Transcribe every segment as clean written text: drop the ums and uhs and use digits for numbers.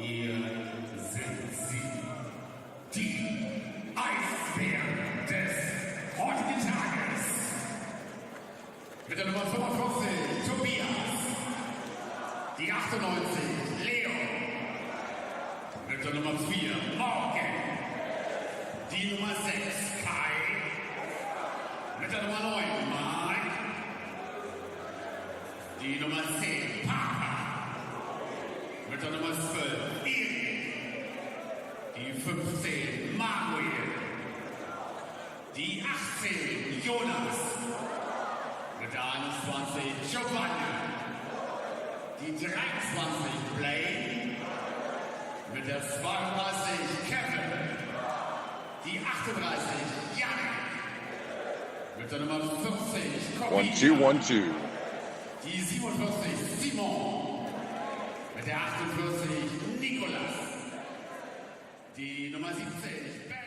Hier sind sie, die Eisbären des heutigen Tages. Mit der Nummer 45, Tobias. Die 98, Leo. Mit der Nummer 4, Morgan. Die Nummer 6, Kai. Mit der Nummer 9, Mike. Die Nummer 10, Papa. Mit der Nummer 12, Erik. Die 15, Manuel. Die 18, Jonas. Mit der 21, Giovanni. Die 23, Blaine. Mit der 32, Kevin. Die 38, Janik. Mit der Nummer 40, Corinna. 1-2-1-2. Die 47, Simon. Mit der 48, Nikolas. Die Nummer 70, Ben.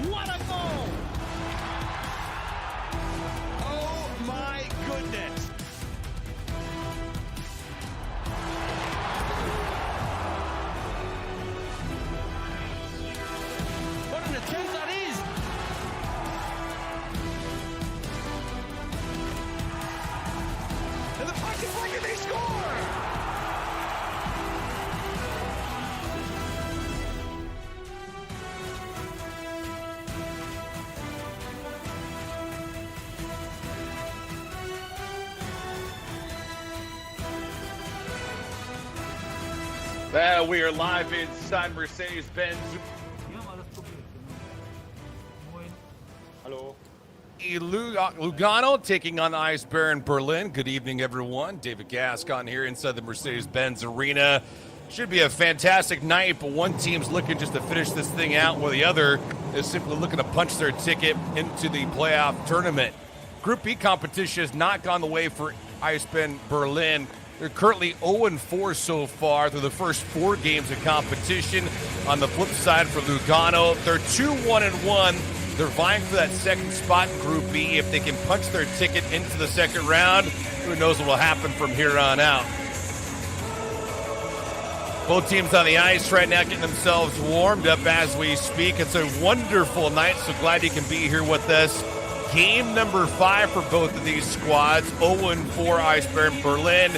What a goal! Oh my goodness! What an attempt that is! And the puck is like they score! We are live inside Mercedes-Benz. Hello. Lugano taking on Eisbären Berlin. Good evening, everyone. David Gascon here inside the Mercedes-Benz Arena. Should be a fantastic night, but one team's looking just to finish this thing out, while the other is simply looking to punch their ticket into the playoff tournament. Group B competition has not gone the way for Eisbären Berlin. They're currently 0-4 so far through the first 4 games of competition. On the flip side for Lugano, they're 2-1-1. They're vying for that second spot in Group B. If they can punch their ticket into the second round, who knows what will happen from here on out. Both teams on the ice right now getting themselves warmed up as we speak. It's a wonderful night, so glad you can be here with us. Game number 5 for both of these squads, 0-4 Eisbären Berlin,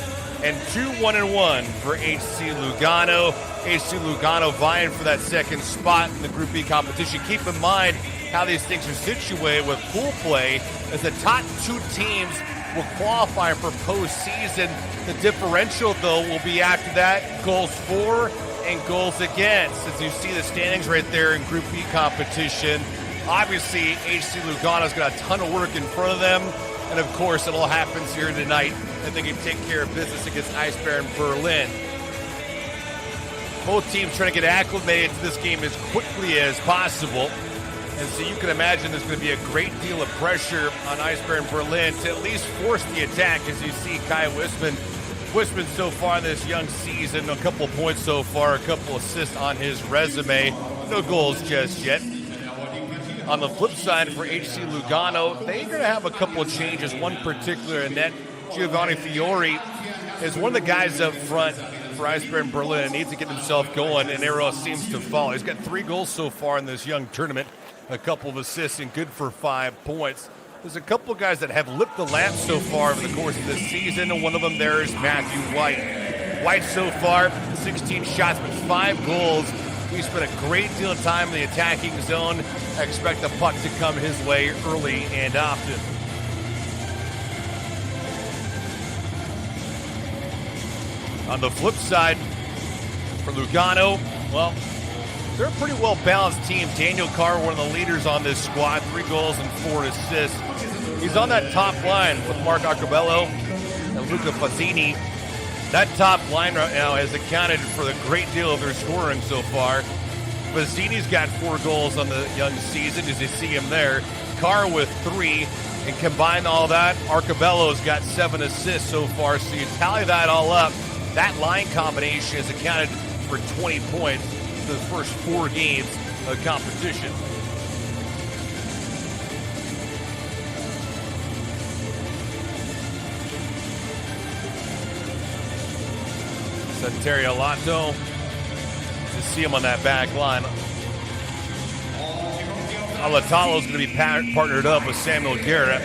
and 2-1-1 for HC Lugano. HC Lugano vying for that second spot in the Group B competition. Keep in mind how these things are situated with pool play, as the top 2 teams will qualify for postseason. The differential, though, will be after that goals for and goals against. As you see the standings right there in Group B competition, obviously HC Lugano's got a ton of work in front of them. And of course, it all happens here tonight, and they can take care of business against Eisbären Berlin. Both teams trying to get acclimated to this game as quickly as possible. And so you can imagine there's going to be a great deal of pressure on Eisbären Berlin to at least force the attack, as you see Kai Wisman. Wisman so far this young season, a couple of points so far, a couple assists on his resume. No goals just yet. On the flip side for HC Lugano, they're going to have a couple of changes. One particular in net, Giovanni Fiore is one of the guys up front for Eisbären Berlin and needs to get himself going, and arrow seems to fall. He's got 3 goals so far in this young tournament, a couple of assists, and good for 5 points. There's a couple of guys that have lit the lamp so far over the course of this season, and one of them there is Matthew White. White so far, 16 shots, but 5 goals. He spent a great deal of time in the attacking zone. I expect the puck to come his way early and often. On the flip side, for Lugano, well, they're a pretty well-balanced team. Daniel Carr, one of the leaders on this squad, 3 goals and 4 assists. He's on that top line with Mark Arcobello and Luca Fazzini. That top line right now has accounted for a great deal of their scoring so far. Fazzini's got 4 goals on the young season, as you see him there. Carr with 3, and combine all that, Arcobello's got 7 assists so far. So you tally that all up, that line combination has accounted for 20 points for the first 4 games competition. Terry Alato, to see him on that back line. Alatalo's going to be partnered up with Samuel Garrett.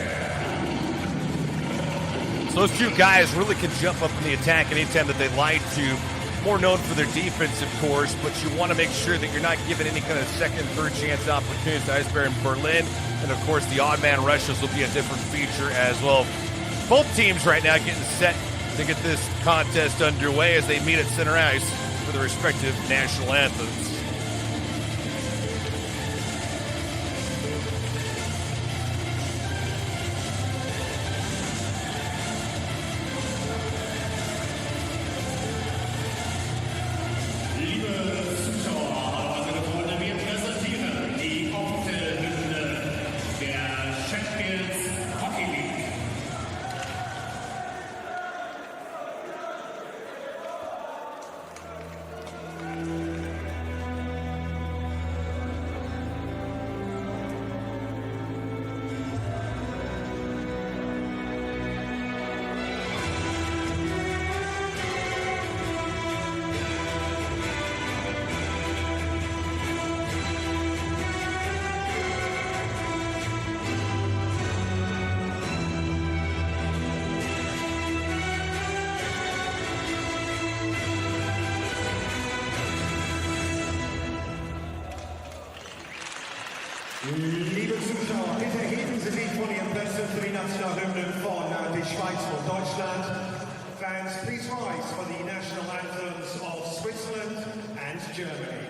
So those two guys really can jump up in the attack anytime that they like to. More known for their defense, of course, but you want to make sure that you're not giving any kind of second, third chance opportunities to Eisbären Berlin. And of course, the odd man rushes will be a different feature as well. Both teams right now getting set to get this contest underway as they meet at center ice for their respective national anthems. Liebe Zuschauer, bitte heben Sie sich von Ihren Plätzen für die Nationalhymnen von die Schweiz und Deutschland. Fans, please rise for the national anthems of Switzerland and Germany.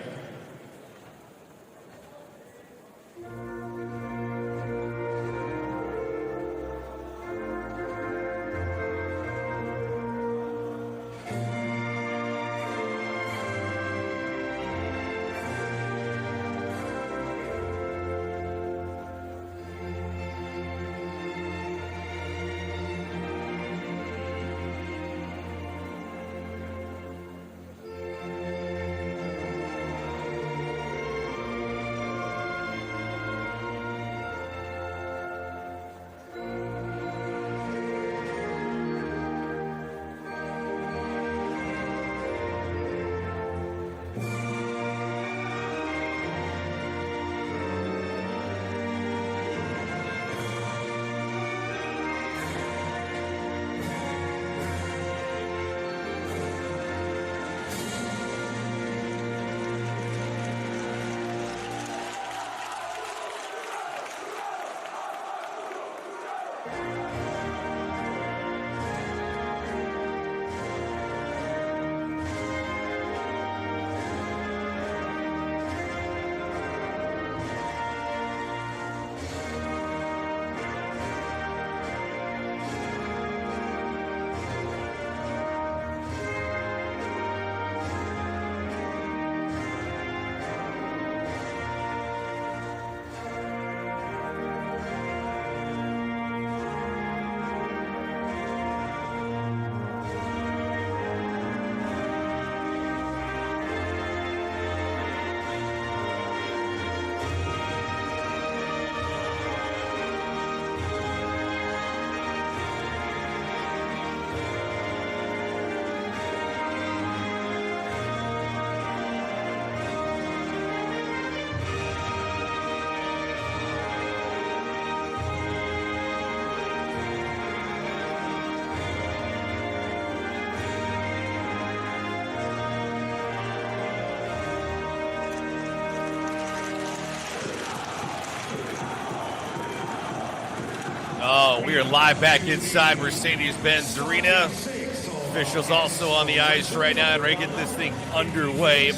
Oh, we are live back inside Mercedes-Benz Arena. Officials also on the ice right now and ready to get this thing underway.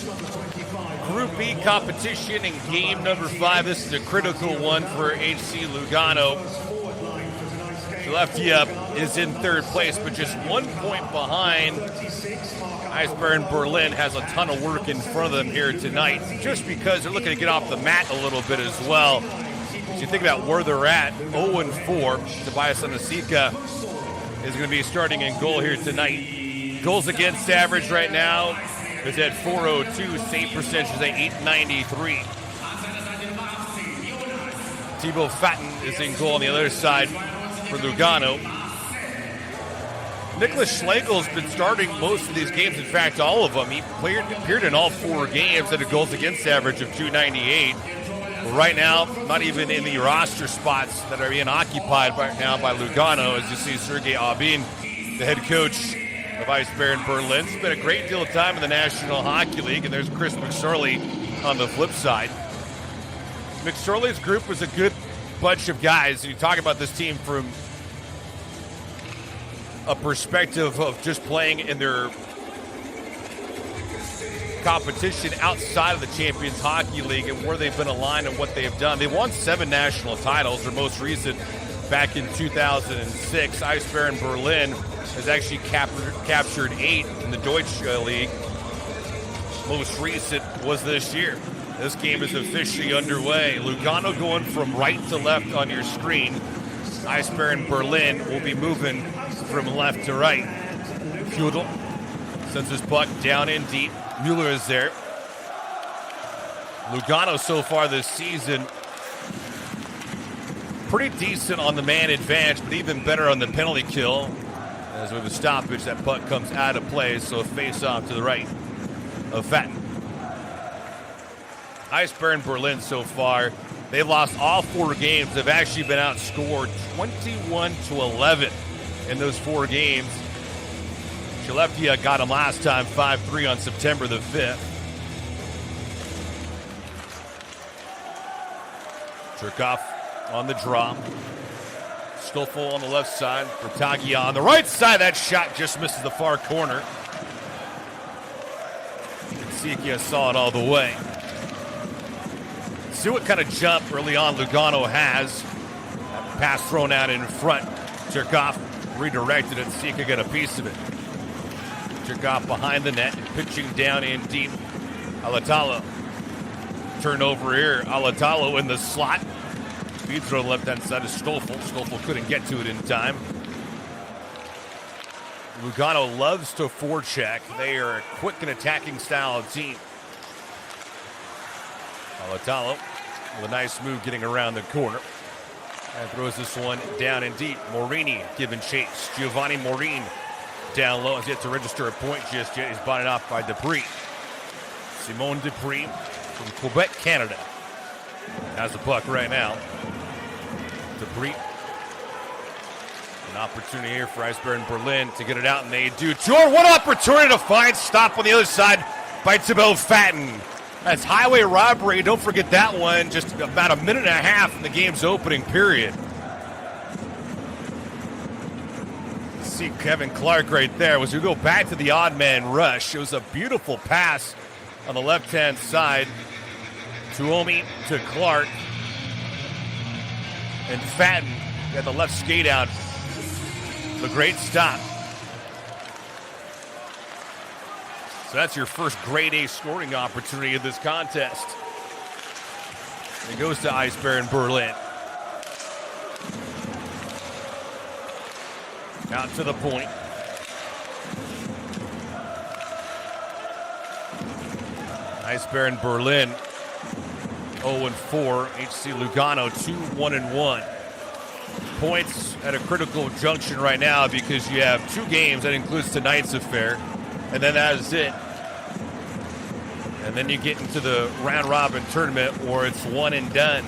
Group B competition in game number 5. This is a critical one for HC Lugano. Skellefteå is in third place, but just 1 point behind. Eisbären Berlin has a ton of work in front of them here tonight, just because they're looking to get off the mat a little bit as well. As you think about where they're at, 0-4. Tobias Anasika is going to be starting in goal here tonight. Goals against average right now is at .402. Save percentage is at .893. Thibaut Fatten is in goal on the other side for Lugano. Nicholas Schlegel's been starting most of these games, in fact, all of them. He appeared in all 4 games at a goals against average of .298. But right now, not even in the roster spots that are being occupied right now by Lugano, as you see Sergei Aubin, the head coach of Eisbären Berlin. Spent a great deal of time in the National Hockey League, and there's Chris McSorley on the flip side. McSorley's group was a good bunch of guys, and you talk about this team from a perspective of just playing in their competition outside of the Champions Hockey League and where they've been aligned and what they've done. They won 7 national titles, their most recent back in 2006. Eisbären Berlin has actually captured 8 in the Deutsche League. Most recent was this year. This game is officially underway. Lugano going from right to left on your screen. Eisbären Berlin will be moving from left to right. Pudel sends his puck down in deep. Mueller is there. Lugano so far this season, pretty decent on the man advantage, but even better on the penalty kill. As with a stoppage, that puck comes out of play, so a face-off to the right of Fatten. Eisbären Berlin so far, they've lost all 4 games. They've actually been outscored 21-11 in those 4 games. Skellefteå got them last time 5-3 on September the 5th. Cherkov on the draw. Stoffel on the left side. Bertagia on the right side. That shot just misses the far corner. Sikia saw it all the way. See what kind of jump early on Lugano has. Pass thrown out in front. Cherkov redirected it. Sikia got a piece of it. Cherkov behind the net, pitching down in deep. Alatalo. Turnover here. Alatalo in the slot. Feed throw left-hand side of Stoffel. Stoffel couldn't get to it in time. Lugano loves to forecheck. They are a quick and attacking style of team. Alatalo with a nice move getting around the corner. And throws this one down in deep. Morini giving chase. Giovanni Morin down low. Has yet to register a point just yet. He's bought it off by Dupree. Simone Dupree from Quebec, Canada. Has the puck right now. Dupree. An opportunity here for Eisbären Berlin to get it out, and they do. Jordan, one opportunity to find stop on the other side by Thibaut Fatten. That's highway robbery. Don't forget that one. Just about a minute and a half in the game's opening period. See Kevin Clark right there. As we go back to the odd man rush, it was a beautiful pass on the left-hand side. Tuomi to Clark. And Fatten got the left skate out. The great stop. So that's your first grade A scoring opportunity of this contest. It goes to Eisbären Berlin. Out to the point. Eisbären Berlin 0-4. HC Lugano 2-1-1. Points at a critical junction right now because you have 2 games. That includes tonight's affair. And then that is it. And then you get into the round-robin tournament where it's one and done.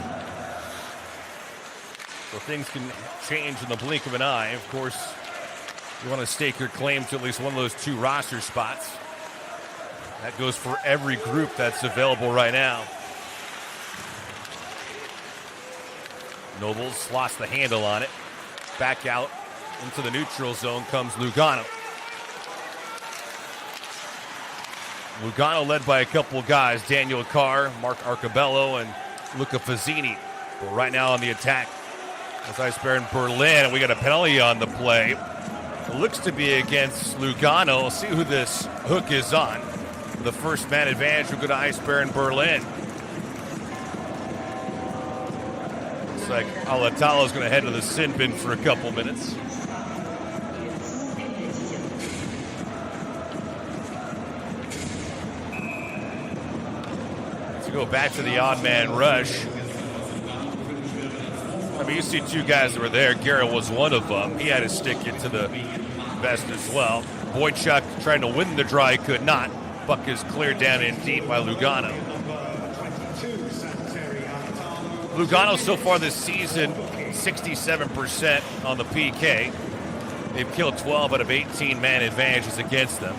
So things can change in the blink of an eye. Of course, you want to stake your claim to at least one of those 2 roster spots. That goes for every group that's available right now. Nobles lost the handle on it. Back out into the neutral zone comes Lugano. Lugano led by a couple of guys, Daniel Carr, Mark Arcabello, and Luca Fazzini. But right now on the attack is Eisbären Berlin, and we got a penalty on the play. It looks to be against Lugano. We'll see who this hook is on. The first man advantage will go to Eisbären Berlin. Looks like Alatalo's going to head to the sin bin for a couple minutes. Go back to the odd man rush. I mean, you see two guys that were there. Garrett was one of them. He had to stick into the vest as well. Boychuk trying to win the draw, he could not. Puck is cleared down in deep by Lugano. Lugano so far this season, 67% on the PK. They've killed 12 out of 18 man advantages against them.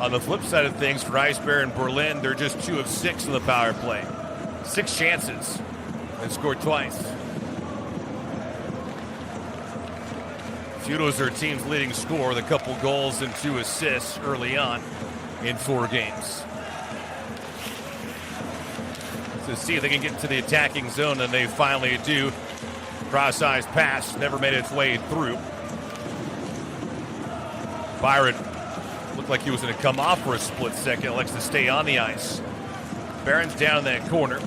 On the flip side of things, for Eisbären Berlin, they're just 2 of 6 in the power play. 6 chances and scored twice. Fudo's their team's leading scorer with a couple goals and 2 assists early on in 4 games. To see if they can get to the attacking zone, and they finally do. Cross-eyes pass, never made its way through. Byron looked like he was going to come off for a split second. Likes to stay on the ice. Barron's down in that corner.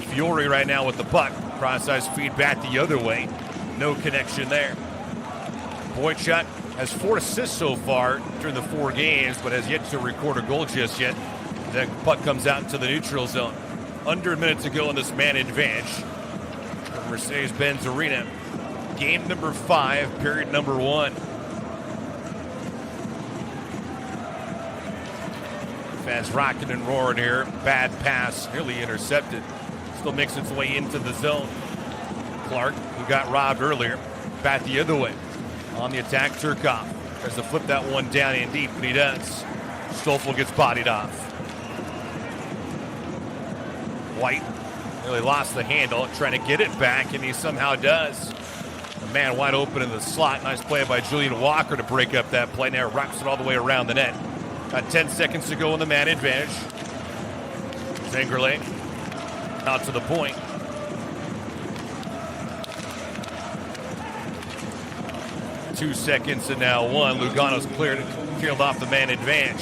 Fiore right now with the puck. Cross-eyes feed back the other way. No connection there. Boychuk has 4 assists so far during the 4 games, but has yet to record a goal just yet. That puck comes out into the neutral zone. Under a minute to go in this man advantage from Mercedes-Benz Arena. Game number 5, period number 1. Fans rocking and roaring here. Bad pass, nearly intercepted. Still makes its way into the zone. Clark, who got robbed earlier, back the other way. On the attack, Turkov tries to flip that one down in deep, and he does. Stoffel gets bodied off. White really lost the handle, trying to get it back, and he somehow does. A man wide open in the slot. Nice play by Julian Walker to break up that play. Now wraps it all the way around the net. Got 10 seconds to go in the man advantage. Zengerle out to the point. Two seconds and now 1. Lugano's cleared, peeled off the man advantage.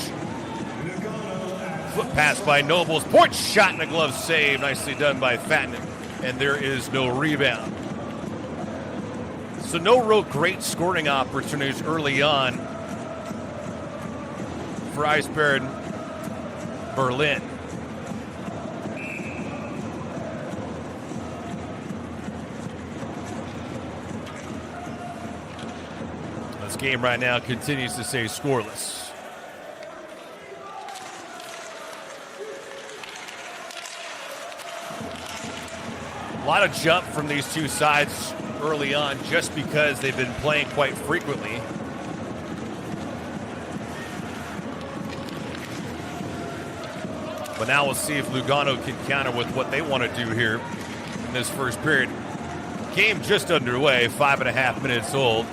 Foot pass by Nobles. Point shot and a glove save. Nicely done by Fatton. And there is no rebound. So no real great scoring opportunities early on for Eisbären Berlin. This game right now continues to stay scoreless. A lot of jump from these two sides early on just because they've been playing quite frequently. But now we'll see if Lugano can counter with what they want to do here in this first period. Game just underway, 5.5 minutes old.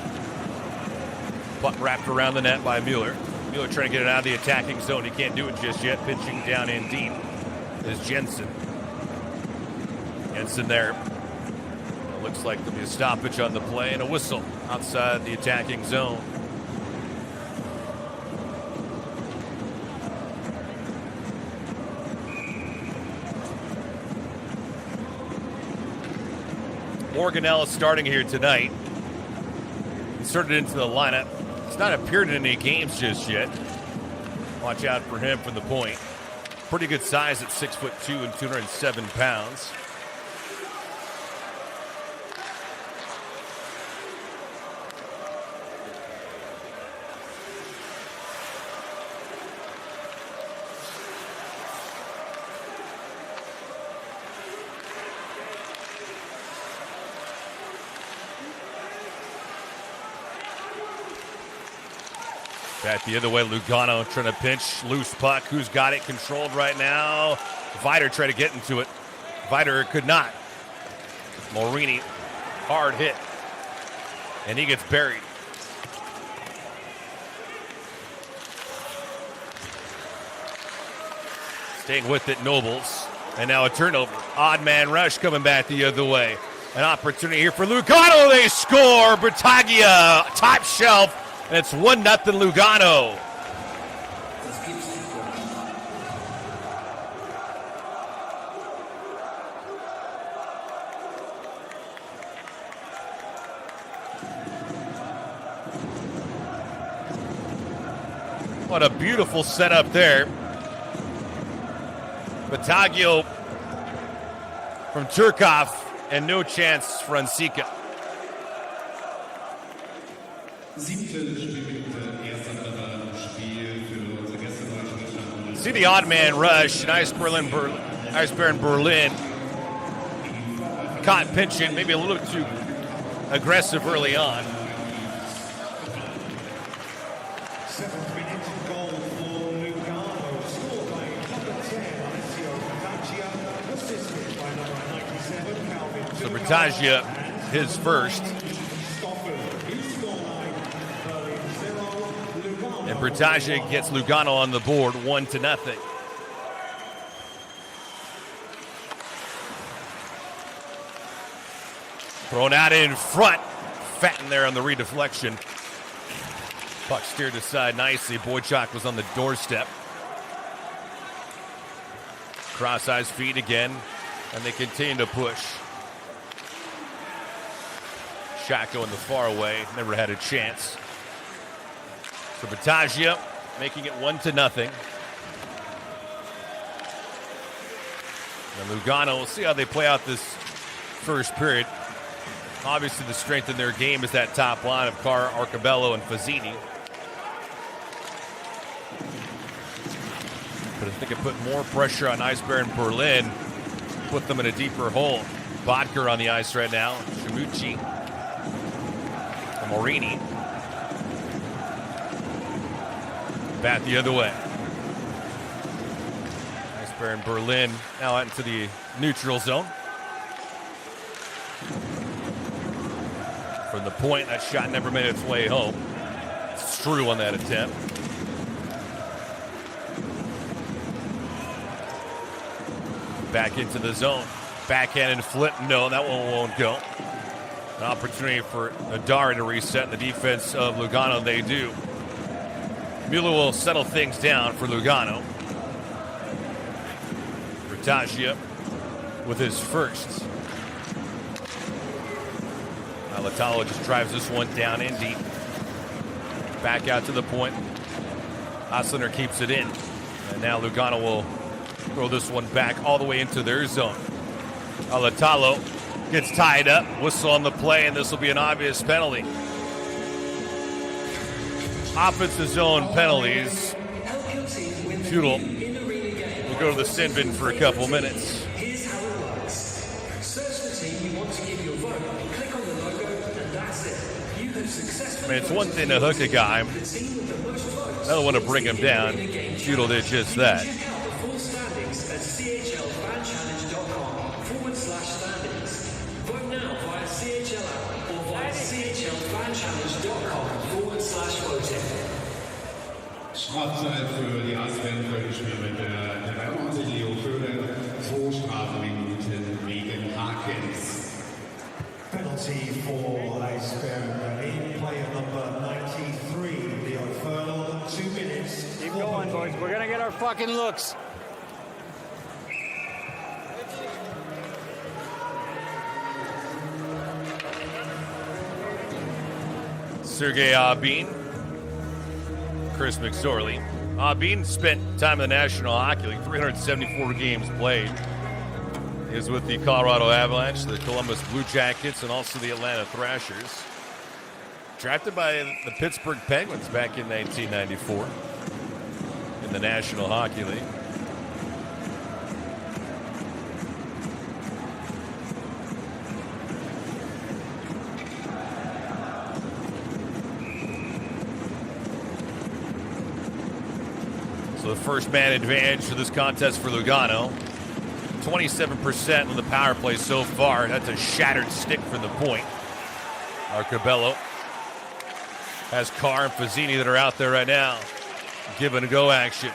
Puck wrapped around the net by Mueller. Mueller trying to get it out of the attacking zone. He can't do it just yet. Pitching down in deep is Jensen. Jensen there. It looks like there'll be a stoppage on the play and a whistle outside the attacking zone. Morganell is starting here tonight. Inserted into the lineup. He's not appeared in any games just yet. Watch out for him from the point. Pretty good size at 6'2" and 207 pounds. Back the other way, Lugano trying to pinch, loose puck. Who's got it controlled right now? Vider tried to get into it. Vider could not. Morini, hard hit. And he gets buried. Staying with it, Nobles. And now a turnover. Odd man rush coming back the other way. An opportunity here for Lugano. They score. Bertagia, top shelf. And it's 1-0 Lugano. What a beautiful setup there. Battaglio from Turkov, and no chance for Ansika. See the odd man rush, and Eisbären Berlin caught pinching, maybe a little too aggressive early on. 7th minute goal for Lugano, scored by number 10, Alessio Bertaggia, assisted by number 97, Calvin. So Bertaggia, his first. And Bertaggia gets Lugano on the board, 1-0. Thrown out in front. Fatten there on the redeflection. Puck steered aside nicely. Boychuk was on the doorstep. Cross-eyes feet again, and they continue to push. Shot going the far away. Never had a chance. So Bertaggia making it 1-0. And Lugano, we'll see how they play out this first period. Obviously, the strength in their game is that top line of Carr, Arcobello, and Fazzini. But I think it put more pressure on Eisbären Berlin, put them in a deeper hole. Bodker on the ice right now, Shimuchi, and Morini. Bat the other way. Eisbären Berlin now out into the neutral zone. From the point, that shot never made its way home. Strew on that attempt. Back into the zone. Backhand and flip. No, that one won't go. An opportunity for Nadari to reset the defense of Lugano. They do. Mueller will settle things down for Lugano. Bertaggia with his first. Latalo just drives this one down in deep. Back out to the point. Oslander keeps it in. And now Lugano will throw this one back all the way into their zone. Latalo gets tied up. Whistle on the play, and this will be an obvious penalty. Offensive zone penalties. Futile. We'll go to the sin bin for a couple minutes. Here's how it works. Search the team you want to give your vote. Click on the logo, and that's it. You have successfully. It's one thing to hook a guy, another one to bring him down. Futile did just that. Check out the full standings at chlfanchallenge.com/standings. Vote now via CHL app or via chlfanchallenge.com/voting. Strafzeit für die Eisbären Köln mit der 93 Leo Föhler, 2 Strafminuten wegen Hakens. Penalty for Eisbären Berlin, player number 93, Leo Furlong, 2 minutes. Keep going, boys. We're gonna get our fucking looks. Sergei Aubin, Chris McSorley. Aubin spent time in the National Hockey League, 374 games played. He was with the Colorado Avalanche, the Columbus Blue Jackets, and also the Atlanta Thrashers. Drafted by the Pittsburgh Penguins back in 1994 in the National Hockey League. So the first man advantage for this contest for Lugano. 27% on the power play so far. That's a shattered stick from the point. Arcobello has Carr and Fazzini that are out there right now. Give and go action.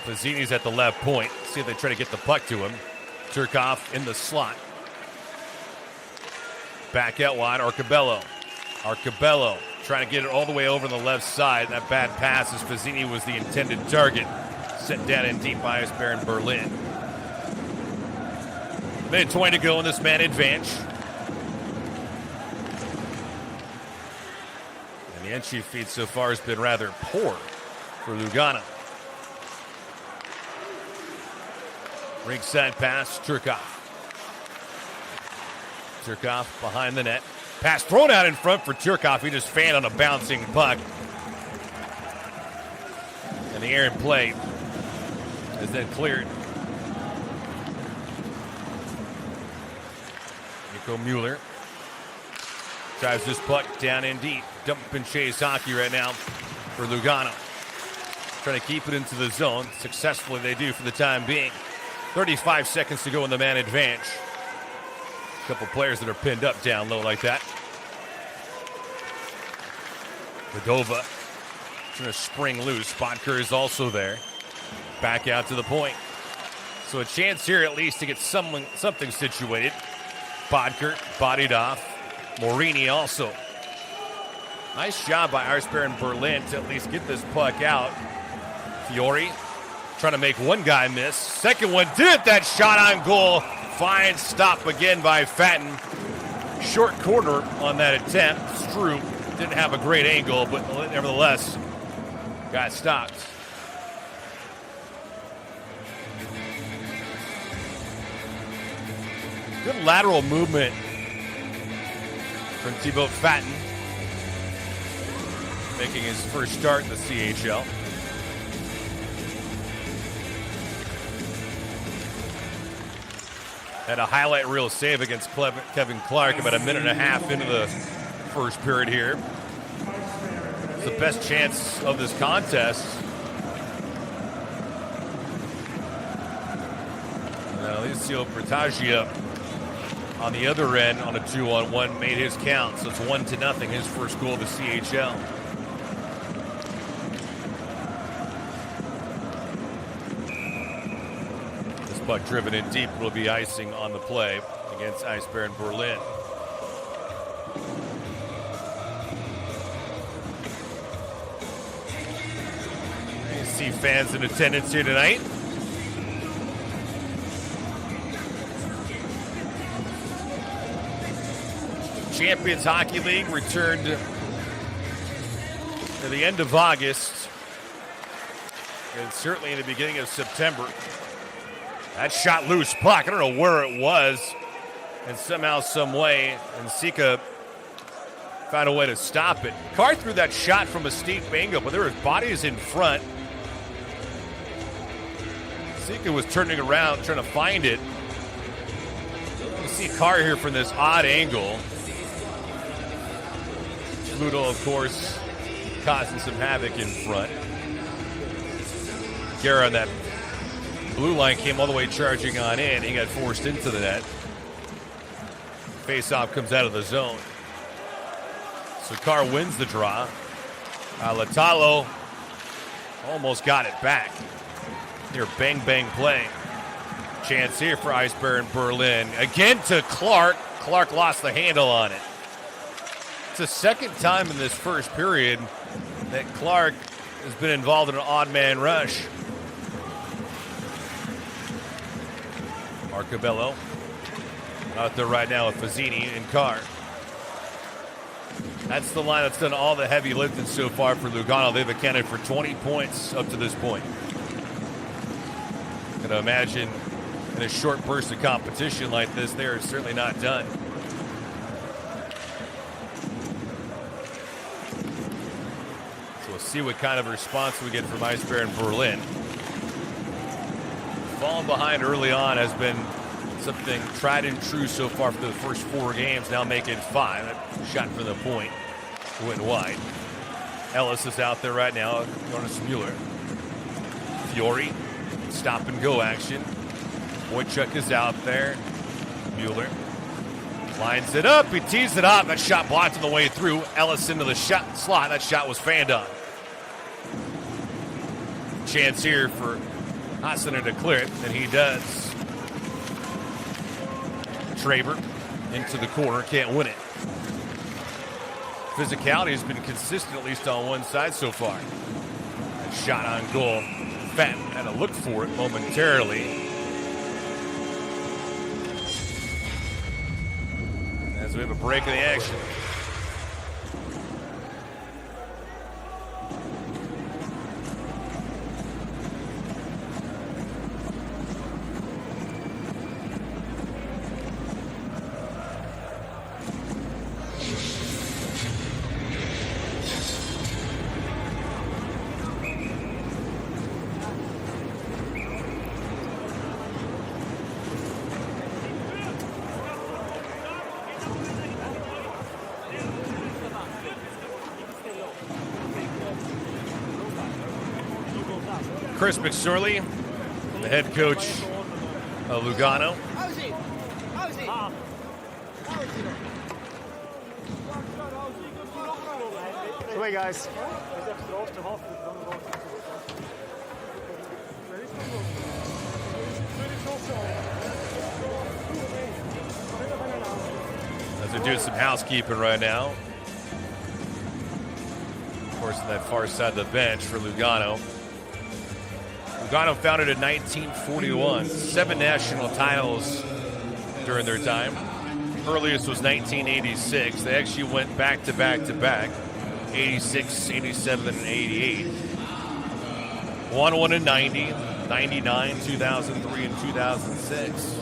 Fazzini's at the left point. See if they try to get the puck to him. Turkov in the slot. Back out wide, Arcobello. Arcobello trying to get it all the way over on the left side. That bad pass as Fazzini was the intended target. Set down in deep by Eisbären Berlin. Minute 20 to go in this man advance. And the entry feed so far has been rather poor for Lugano. Ring side pass, Turkov. Turkov behind the net. Pass thrown out in front for Turkov. He just fanned on a bouncing puck. And the errant play is then cleared. Nico Mueller drives this puck down in deep. Dump and chase hockey right now for Lugano. Trying to keep it into the zone. Successfully they do for the time being. 35 seconds to go in the man advantage. A couple players that are pinned up down low like that. Vadova trying to spring loose. Bodker is also there. Back out to the point. So a chance here at least to get something situated. Bodker bodied off. Morini also. Nice job by Eisbären Berlin to at least get this puck out. Fiore trying to make one guy miss. Second one did it. That shot on goal. Fine stop again by Fatton. Short corner on that attempt. Stroop didn't have a great angle, but nevertheless got stopped. Good lateral movement from Thibaut Fatton, making his first start in the CHL. Had a highlight reel save against Kevin Clark about a minute and a half into the first period here. It's the best chance of this contest. Now, Alicio Bertagia on the other end on a 2-on-1 made his count, so it's 1-0, his first goal of the CHL. This puck driven in deep will be icing on the play against Eisbären Berlin. You see fans in attendance here tonight. Champions Hockey League returned to the end of August and certainly in the beginning of September. That shot loose puck, I don't know where it was, and somehow, some way, and Sika found a way to stop it. Carr threw that shot from a steep angle, but there were bodies in front. Sika was turning around trying to find it. You see Carr here from this odd angle. Ludo, of course, causing some havoc in front. Guerra on that blue line came all the way charging on in. He got forced into the net. Face-off comes out of the zone. So Carr wins the draw. Latalo almost got it back. Near bang-bang play. Chance here for Eisbären Berlin. Again to Clark. Clark lost the handle on it. It's the second time in this first period that Clark has been involved in an odd man rush. Marcabello out there right now with Fazzini and Carr. That's the line that's done all the heavy lifting so far for Lugano. They've accounted for 20 points up to this point. Can I imagine in a short burst of competition like this, they are certainly not done. We'll see what kind of response we get from Eisbären Berlin. Falling behind early on has been something tried and true so far for the first 4 games, now make it 5. That shot from the point went wide. Ellis is out there right now, Jonas Mueller. Fiore, stop and go action. Wojciech is out there. Mueller lines it up, he tees it up. That shot blocked on the way through. Ellis into the shot slot. That shot was fanned on. Chance here for Hassanen to clear it, and he does. Traber into the corner, can't win it. Physicality has been consistent, at least on one side so far. That shot on goal. Fenton had to look for it momentarily. As we have a break in the action. Chris McSorley, the head coach of Lugano. Wait, guys. As they're doing some housekeeping right now. Of course, on that far side of the bench for Lugano. Lugano founded in 1941, 7 national titles during their time. Earliest was 1986. They actually went back to back to back, 86, 87, and 88. Won one in 90, 99, 2003, and 2006.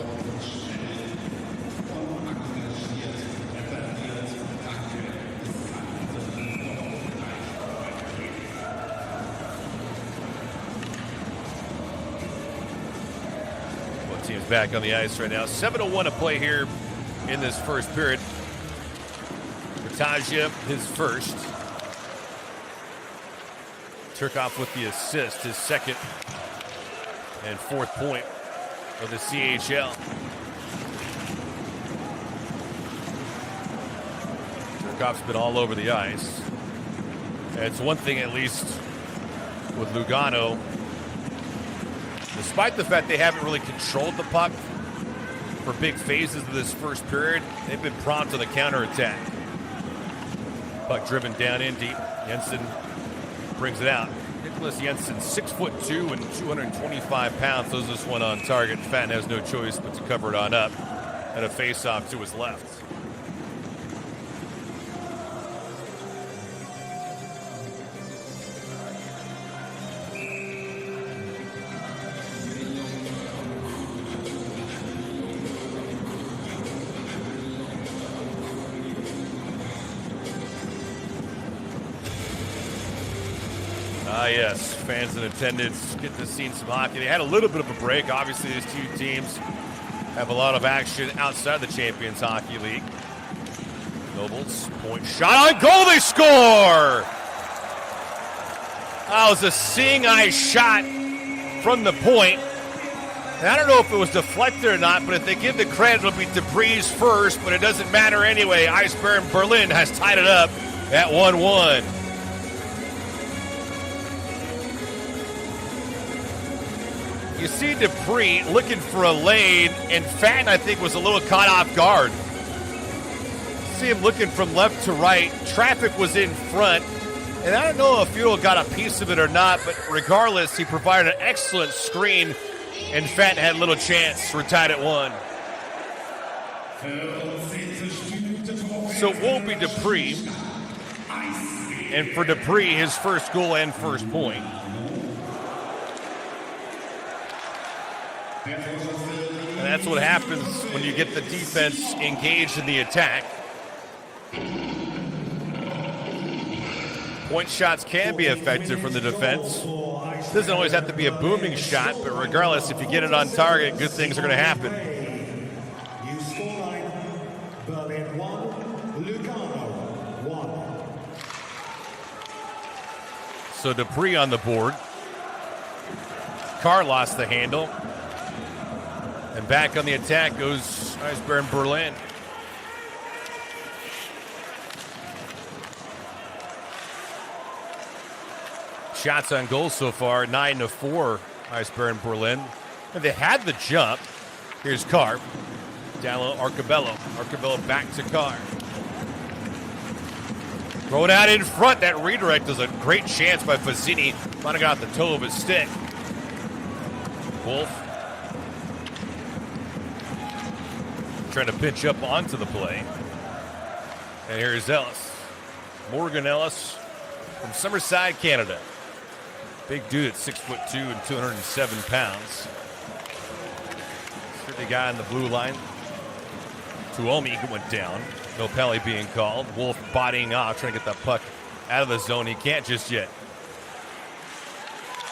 Team's back on the ice right now. 7:01 to play here in this first period. Ratajia, his first. Turkoff with the assist, his second and fourth point of the CHL. Turkoff's been all over the ice. And it's one thing, at least, with Lugano. Despite the fact they haven't really controlled the puck for big phases of this first period, they've been prompt to the counterattack. Puck driven down in deep. Jensen brings it out. Nicholas Jensen, 6'2" and 225 pounds, throws this one on target. Fenton has no choice but to cover it on up. And a face-off to his left. Yes, fans in attendance get to see some hockey. They had a little bit of a break. Obviously, these two teams have a lot of action outside the Champions Hockey League. Nobles, point shot on goal, they score! That was a seeing eye shot from the point. And I don't know if it was deflected or not, but if they give the credit, it'll be Dupree's first, but it doesn't matter anyway. Eisbären Berlin has tied it up at 1-1. You see Dupree looking for a lane, and Fenton, I think, was a little caught off guard. See him looking from left to right. Traffic was in front, and I don't know if Feudal got a piece of it or not, but regardless, he provided an excellent screen, and Fenton had a little chance. We're tied at 1. So it won't be Dupree, and for Dupree, his first goal and first point. And that's what happens when you get the defense engaged in the attack. Point shots can be effective from the defense. Doesn't always have to be a booming shot, but regardless, if you get it on target, good things are going to happen. New scoreline, Berlin 1, Lugano 1. So Dupree on the board. Carr lost the handle. And back on the attack goes Eisbären Berlin. Shots on goal so far, 9-4, Eisbären Berlin. And they had the jump. Here's Carr. Down low, Arcabello. Arcabello back to Carr. Thrown out in front. That redirect is a great chance by Fazzini. Might have got the toe of his stick. Wolf. Trying to pitch up onto the play. And here's Ellis. Morgan Ellis from Summerside, Canada. Big dude at 6'2" and 207 pounds. Here's the guy on the blue line. Tuomi went down. No penalty being called. Wolf bodying off, trying to get that puck out of the zone. He can't just yet.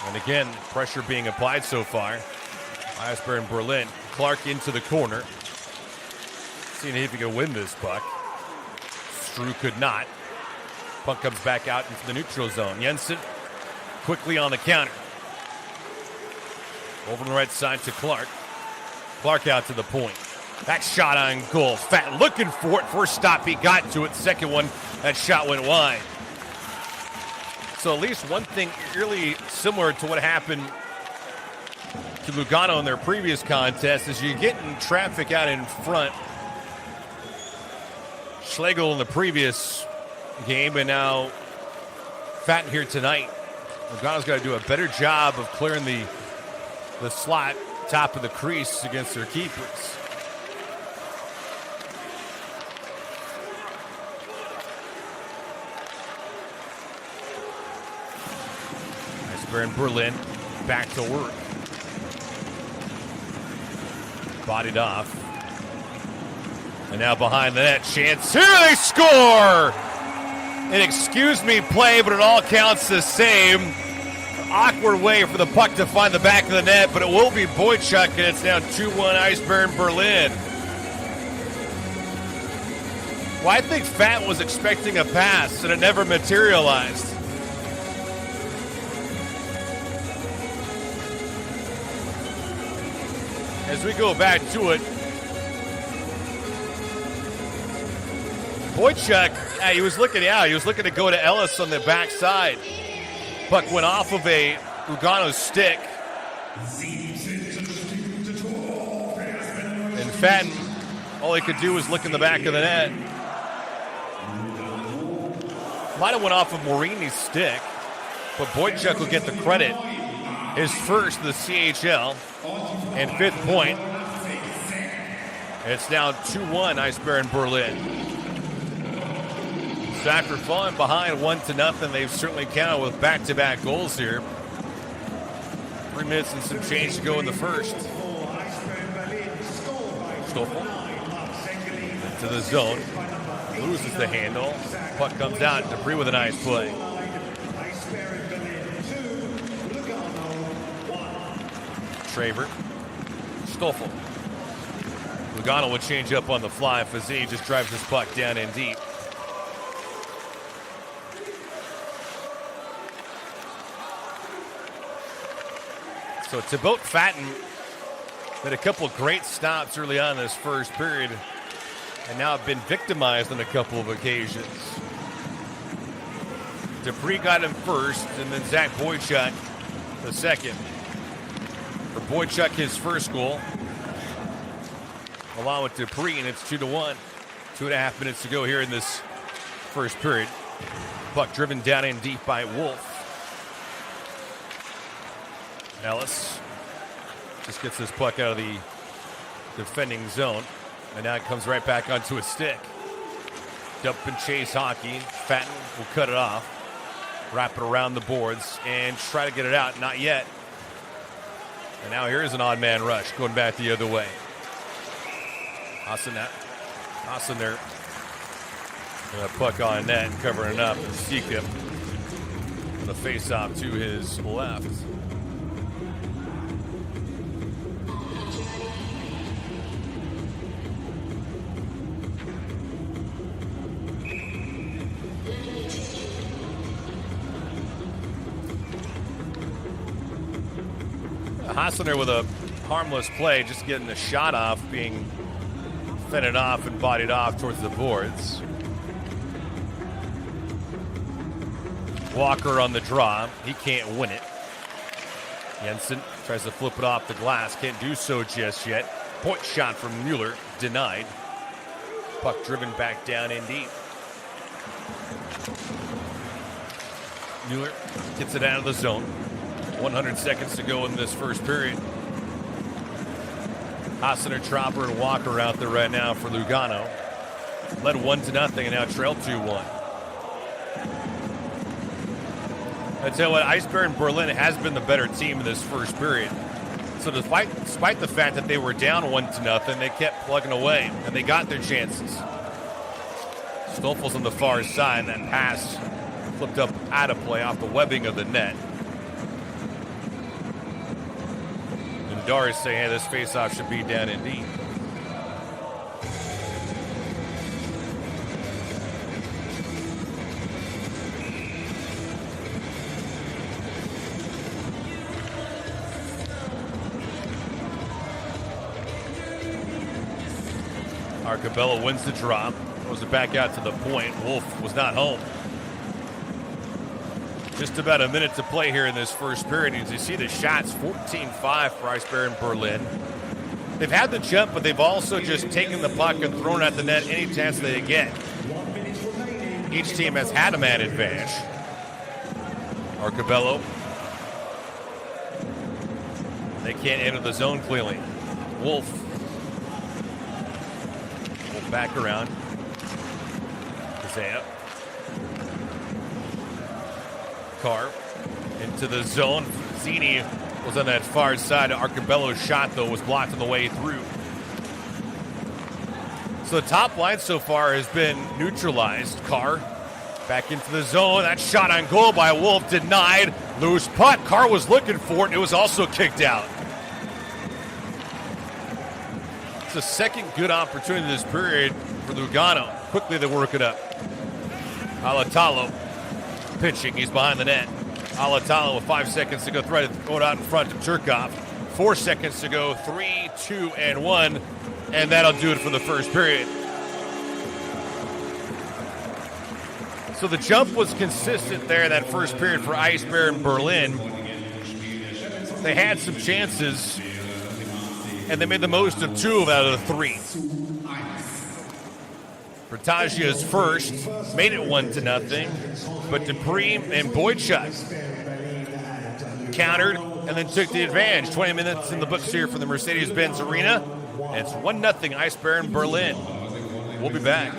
And again, pressure being applied so far. Eisbären Berlin. Clark into the corner. Seeing if he can win this puck. Struve could not. Puck comes back out into the neutral zone. Jensen quickly on the counter. Over on the right side to Clark. Clark out to the point. That shot on goal. Fat looking for it. First stop, he got to it. Second one, that shot went wide. So at least one thing really similar to what happened to Lugano in their previous contest is you're getting traffic out in front. Schlegel in the previous game, and now Fatten here tonight. Lugano's got to do a better job of clearing the slot, top of the crease against their keepers. Eisbären Berlin back to work. Bodied off. And now behind the net, chance. Here they score! An excuse me play, but it all counts the same. Awkward way for the puck to find the back of the net, but it will be Boychuk, and it's now 2-1 Eisbären Berlin. Well, I think Fat was expecting a pass, and it never materialized. As we go back to it, Boychuk, he was looking out. He was looking to go to Ellis on the backside. Puck went off of a Lugano stick. And Fatten, all he could do was look in the back of the net. Might have went off of Morini's stick, but Boychuk will get the credit. His first in the CHL and 5th point. It's now 2-1 Eisbären Berlin. So after falling behind 1-0, they've certainly counted with back-to-back goals here. 3 minutes and some change to go in the first. Stoffel to the zone, loses the handle. Puck comes out. Dupree with a nice play. Traver, Stoffel. Lugano would change up on the fly. Fazee just drives his puck down in deep. So Thibaut Fatten had a couple of great stops early on in this first period, and now have been victimized on a couple of occasions. Dupree got him first, and then Zach Boychuk the second. For Boychuk, his first goal, along with Dupree, and it's 2-1. 2.5 minutes to go here in this first period. Puck driven down in deep by Wolf. Ellis just gets this puck out of the defending zone, and now it comes right back onto his stick. Dump and chase hockey. Fatten will cut it off, wrap it around the boards, and try to get it out. Not yet. And now here's an odd man rush going back the other way. Hassan there. And a puck on net and covering it up. Sika the face off to his left. Hassler with a harmless play, just getting the shot off, being fended off and bodied off towards the boards. Walker on the draw. He can't win it. Jensen tries to flip it off the glass. Can't do so just yet. Point shot from Mueller. Denied. Puck driven back down in deep. Mueller gets it out of the zone. 100 seconds to go in this first period. Hassler, Tropper, and Walker out there right now for Lugano. Led 1-0 and now trailed 2-1. I tell you what, Eisbären Berlin has been the better team in this first period. So despite the fact that they were down 1-0, they kept plugging away, and they got their chances. Stoffel's on the far side. That pass flipped up out of play off the webbing of the net. And Doris saying, hey, this faceoff should be down in deep. Arcabello wins the drop, throws it back out to the point. Wolf was not home. Just about a minute to play here in this first period. As you see the shots, 14-5 for Eisbären Berlin. They've had the jump, but they've also just taken the puck and thrown it at the net any chance they get. Each team has had a man advantage. Arcabello. They can't enter the zone clearly. Wolf. Back around. Isaiah. Carr into the zone. Zini was on that far side. Arcabello's shot, though, was blocked on the way through. So the top line so far has been neutralized. Carr back into the zone. That shot on goal by Wolf denied. Loose puck. Carr was looking for it. It was also kicked out. It's the second good opportunity this period for Lugano. Quickly they work it up. Alatalo pitching. He's behind the net. Alatalo with 5 seconds to go. Throw it out in front to Turkov. 4 seconds to go. 3, 2, and 1. And that'll do it for the first period. So the jump was consistent there in that first period for Eisbären Berlin. They had some chances, and they made the most of 2 out of the 3. Ratagia's first made it 1-0, but Dupree and Boydchuk countered and then took the advantage. 20 minutes in the books here for the Mercedes-Benz Arena. And it's 1-0 Eisbären Berlin. We'll be back.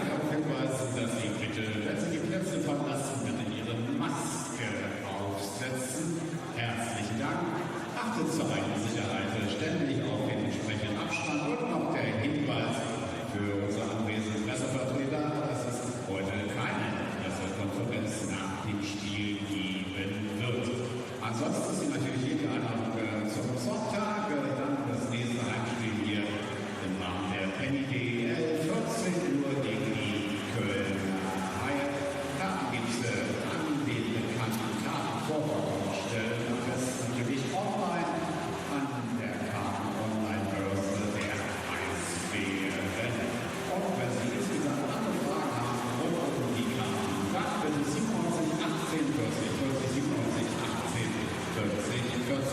Ansonsten ist natürlich hier die Einladung zum Sonntag, dann das nächste Heimspiel hier im Rahmen der Penny DL, 14 Uhr gegen die Köln Haie. Da gibt es an den bekannten Kartenvorverkaufsstellen, am besten natürlich online an der Karten-Online-Börse der Eisbären. Und wenn Sie insgesamt andere Fragen haben rund um die Karten, dann bitte 97 18 40 40 97 18 40.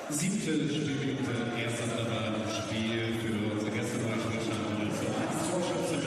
Siebte Spiel, erster Spiel für unsere Gäste Deutschland und so als Torschütze.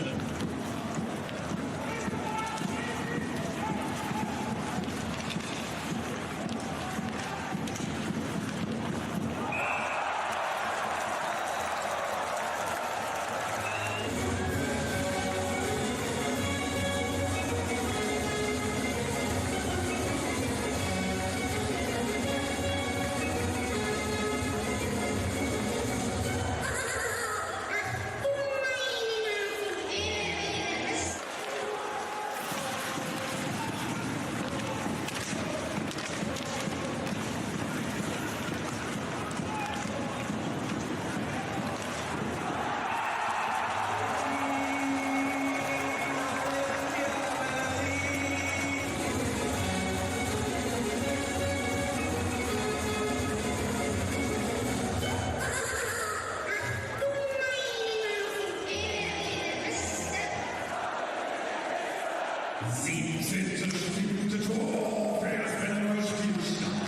17. Spielminute Tor für Eisbären neuer Spielstand.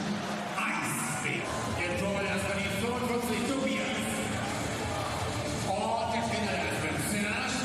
Eisbären. Im Tor erstmal die 45 Tobias. Und der Trainer der Eisbären Serge.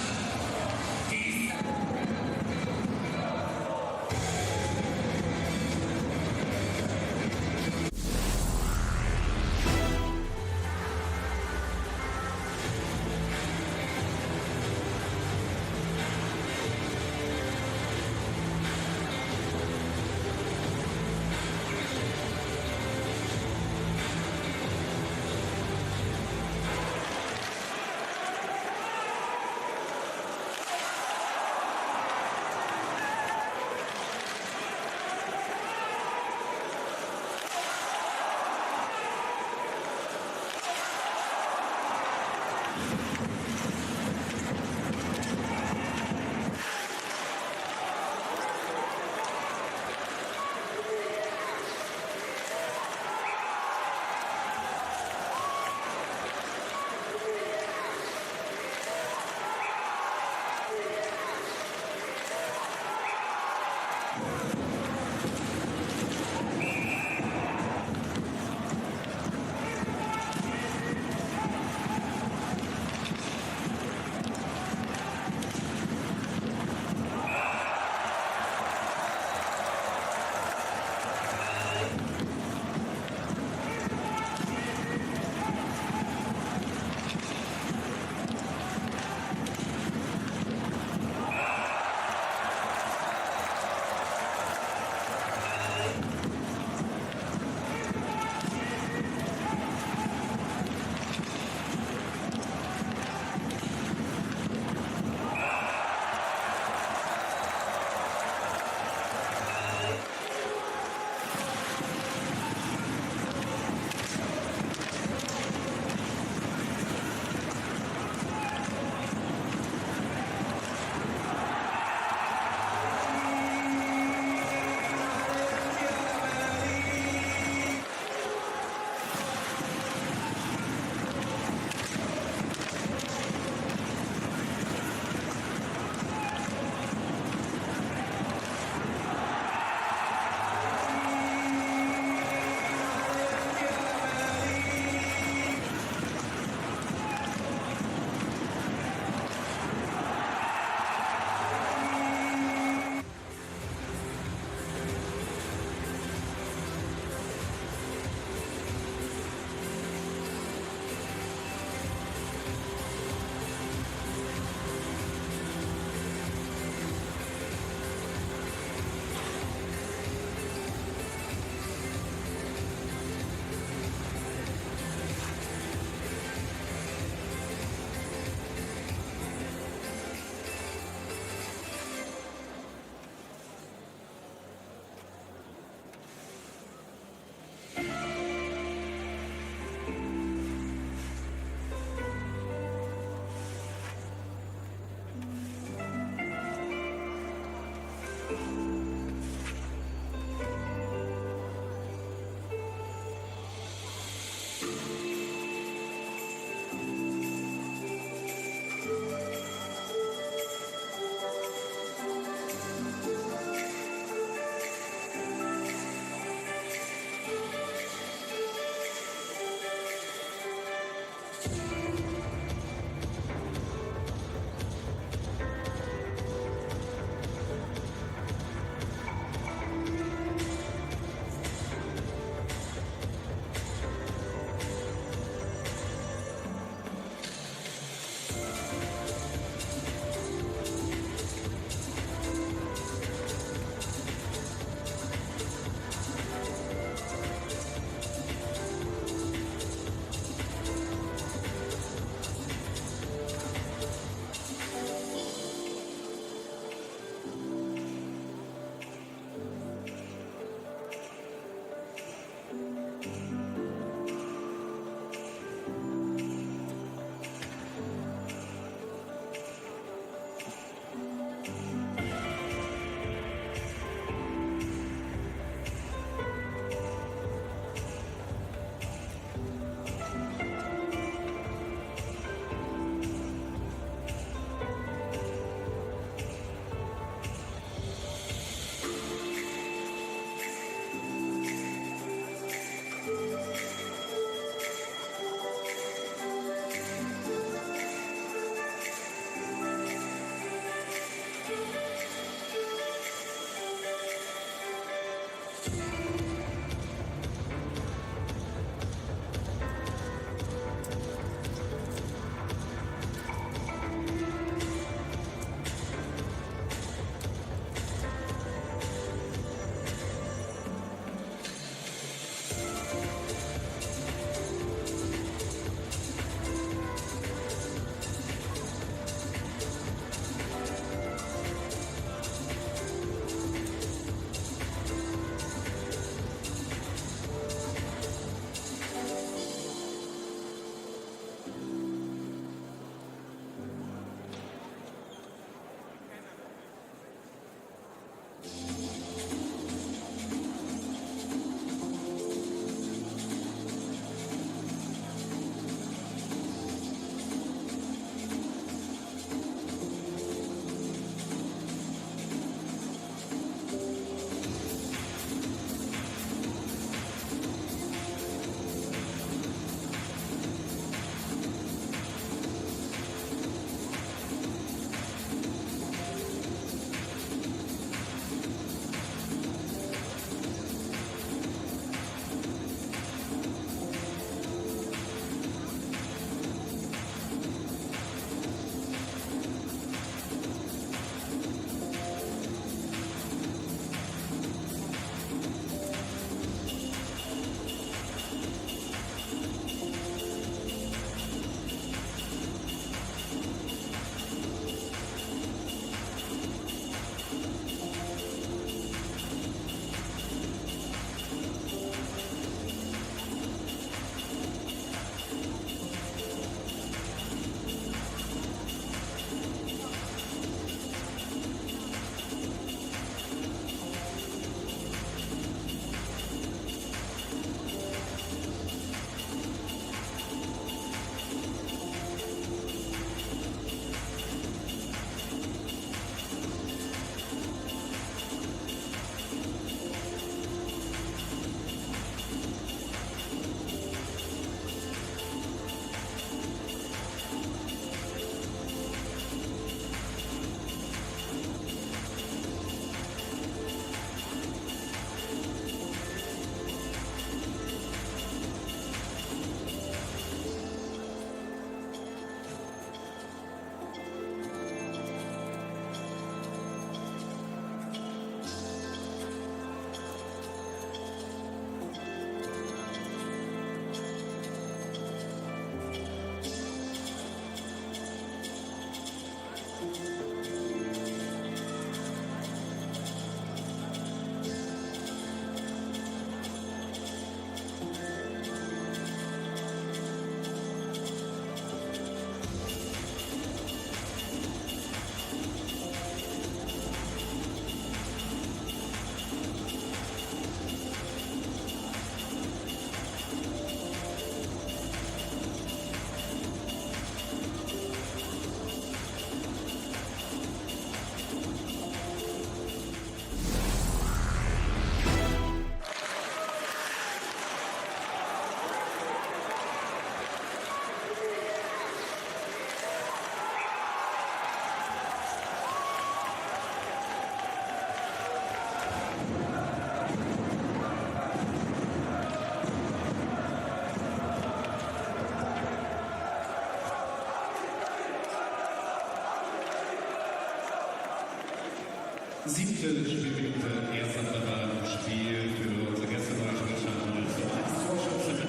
Siebte Spielminute, erster Treffer im Spiel für unsere Gäste von Deutschland 0:1 Torschütze.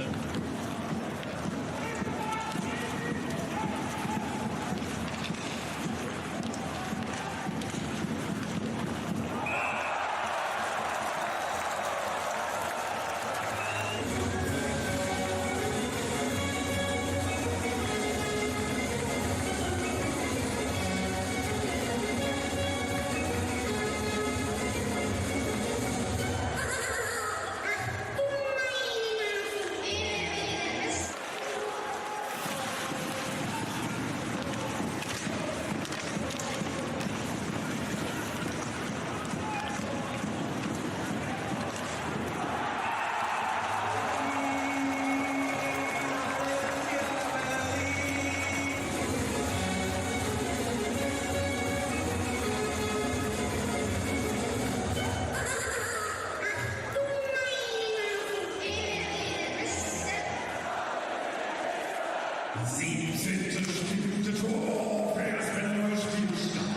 Siebzehnte Spielminute Tor für Eisbären neuer Spielstand.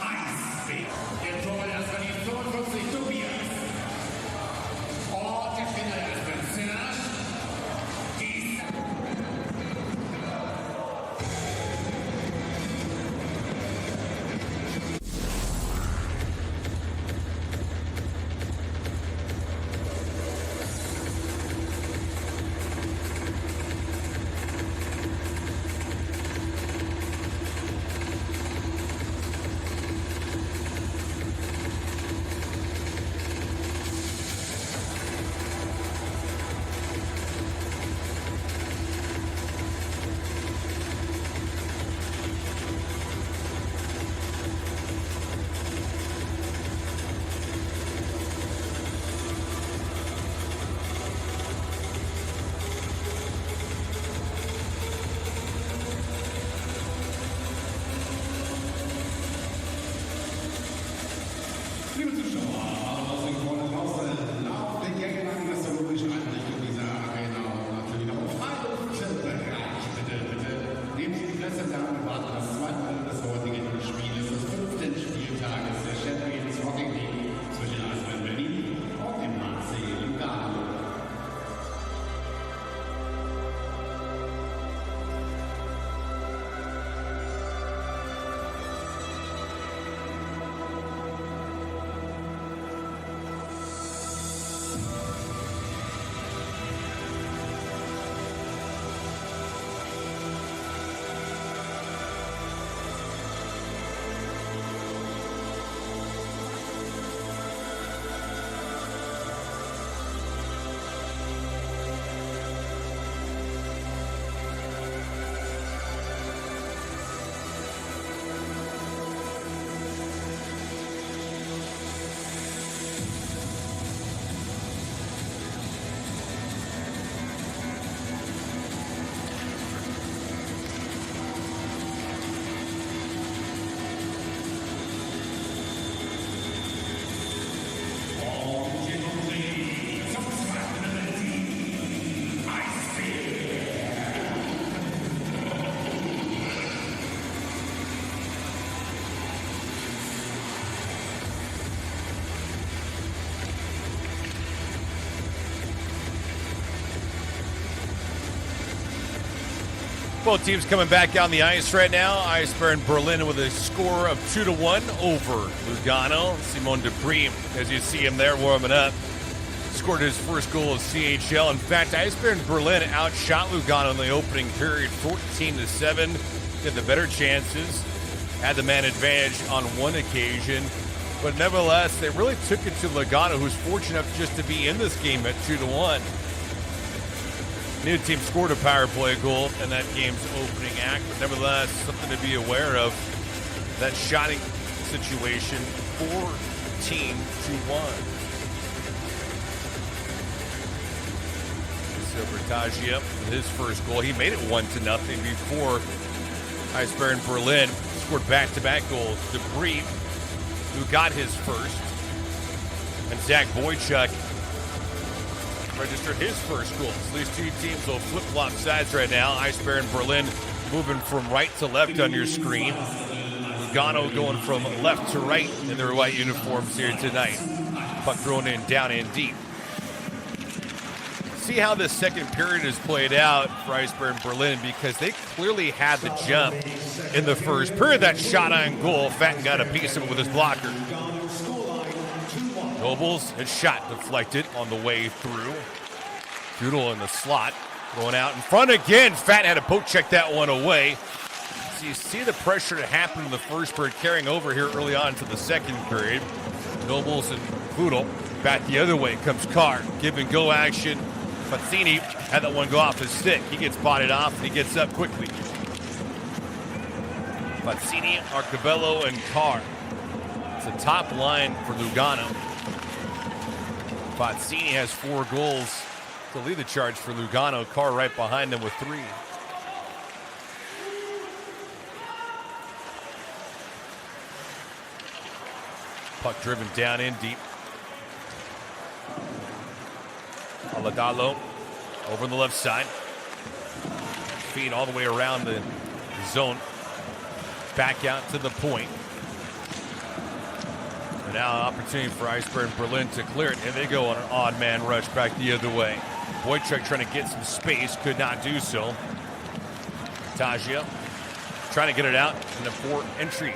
Eisbären. Der Tor erstmal die 55 Tobias. Und der Spieler der Eisbären Serge. Liebe Zuschauer, aus dem Korn Pause lauft der Gang lang gastronomische Einrichtung dieser Arena und natürlich noch im Freiluftbereich. Bitte, nehmen Sie die Plätze da und warten das zweite Runde des heutigen Spieles des 5. Spieltages der Champions Hockey League zwischen Eisbären Berlin und dem HC Lugano. Both teams coming back on the ice right now. Eisbären Berlin with a score of 2-1 over Lugano. Simon Dupree, as you see him there warming up, scored his first goal of CHL. In fact, Eisbären Berlin outshot Lugano in the opening period 14-7. Had the better chances, had the man advantage on one occasion. But nevertheless, they really took it to Lugano, who's fortunate enough just to be in this game at 2-1. Neither team scored a power play goal in that game's opening act, but nevertheless, something to be aware of. That shotting situation, 14-1. Silvertagia with his first goal. He made it 1-0 before Eisbären Berlin scored back-to-back goals. Dupree, who got his first, and Zach Boychuk registered his first goals. These two teams will flip-flop sides right now. Eisbären Berlin moving from right to left on your screen. Lugano going from left to right in their white uniforms here tonight. Puck thrown in, down in deep. See how this second period has played out for Eisbären Berlin, because they clearly had the jump in the first period. That shot on goal, Fatten got a piece of it with his blocker. Nobles, his shot deflected on the way through. Doodle in the slot, going out in front again. Fatten had to poke check that one away. So you see the pressure that happened in the first period carrying over here early on to the second period. Nobles and Doodle back the other way comes Carr. Give and go action. Fazzini had that one go off his stick. He gets botted off and he gets up quickly. Fazzini, Arcabello, and Carr. It's the top line for Lugano. Fazzini has 4 goals to lead the charge for Lugano. Carr right behind him with 3. Puck driven down in deep. Aladalo over on the left side. Feed all the way around the zone. Back out to the point. And now an opportunity for Eisbären Berlin to clear it. And they go on an odd man rush back the other way. Wojciech trying to get some space. Could not do so. Tajia trying to get it out in the port entry.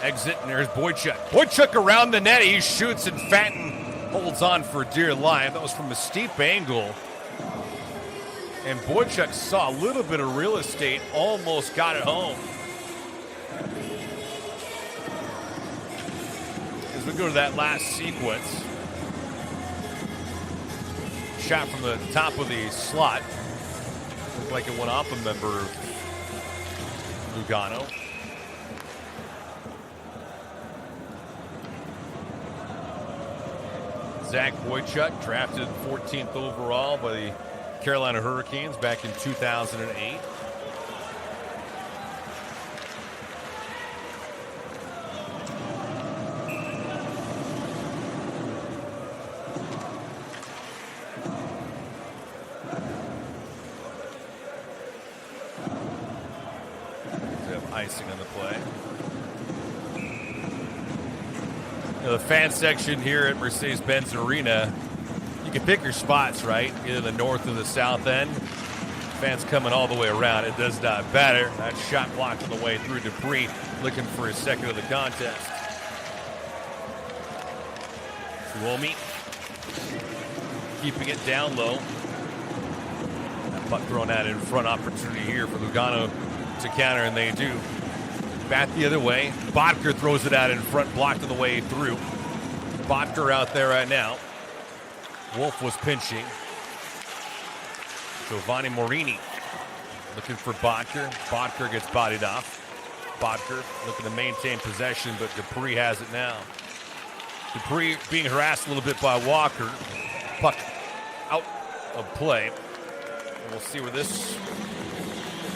Exit, and there's Wojciech. Wojciech around the net. He shoots, and Fatten holds on for dear life. That was from a steep angle. And Wojciech saw a little bit of real estate, almost got it home. As we go to that last sequence. Shot from the top of the slot. Looked like it went off a member of Lugano. Zach Wojciech, drafted 14th overall by the Carolina Hurricanes back in 2008. They have icing on the play. The fan section here at Mercedes-Benz Arena, you can pick your spots, right? Either the north or the south end. Fans coming all the way around. It does not matter. That shot blocked on the way through. Dupree looking for his second of the contest. Suomi keeping it down low. That puck thrown out in front. Opportunity here for Lugano to counter, and they do. Back the other way. Bodker throws it out in front, blocked on the way through. Bodker out there right now. Wolf was pinching. Giovanni Morini looking for Bodker. Bodker gets bodied off. Bodker looking to maintain possession, but Dupree has it now. Dupree being harassed a little bit by Walker. Puck out of play. And we'll see where this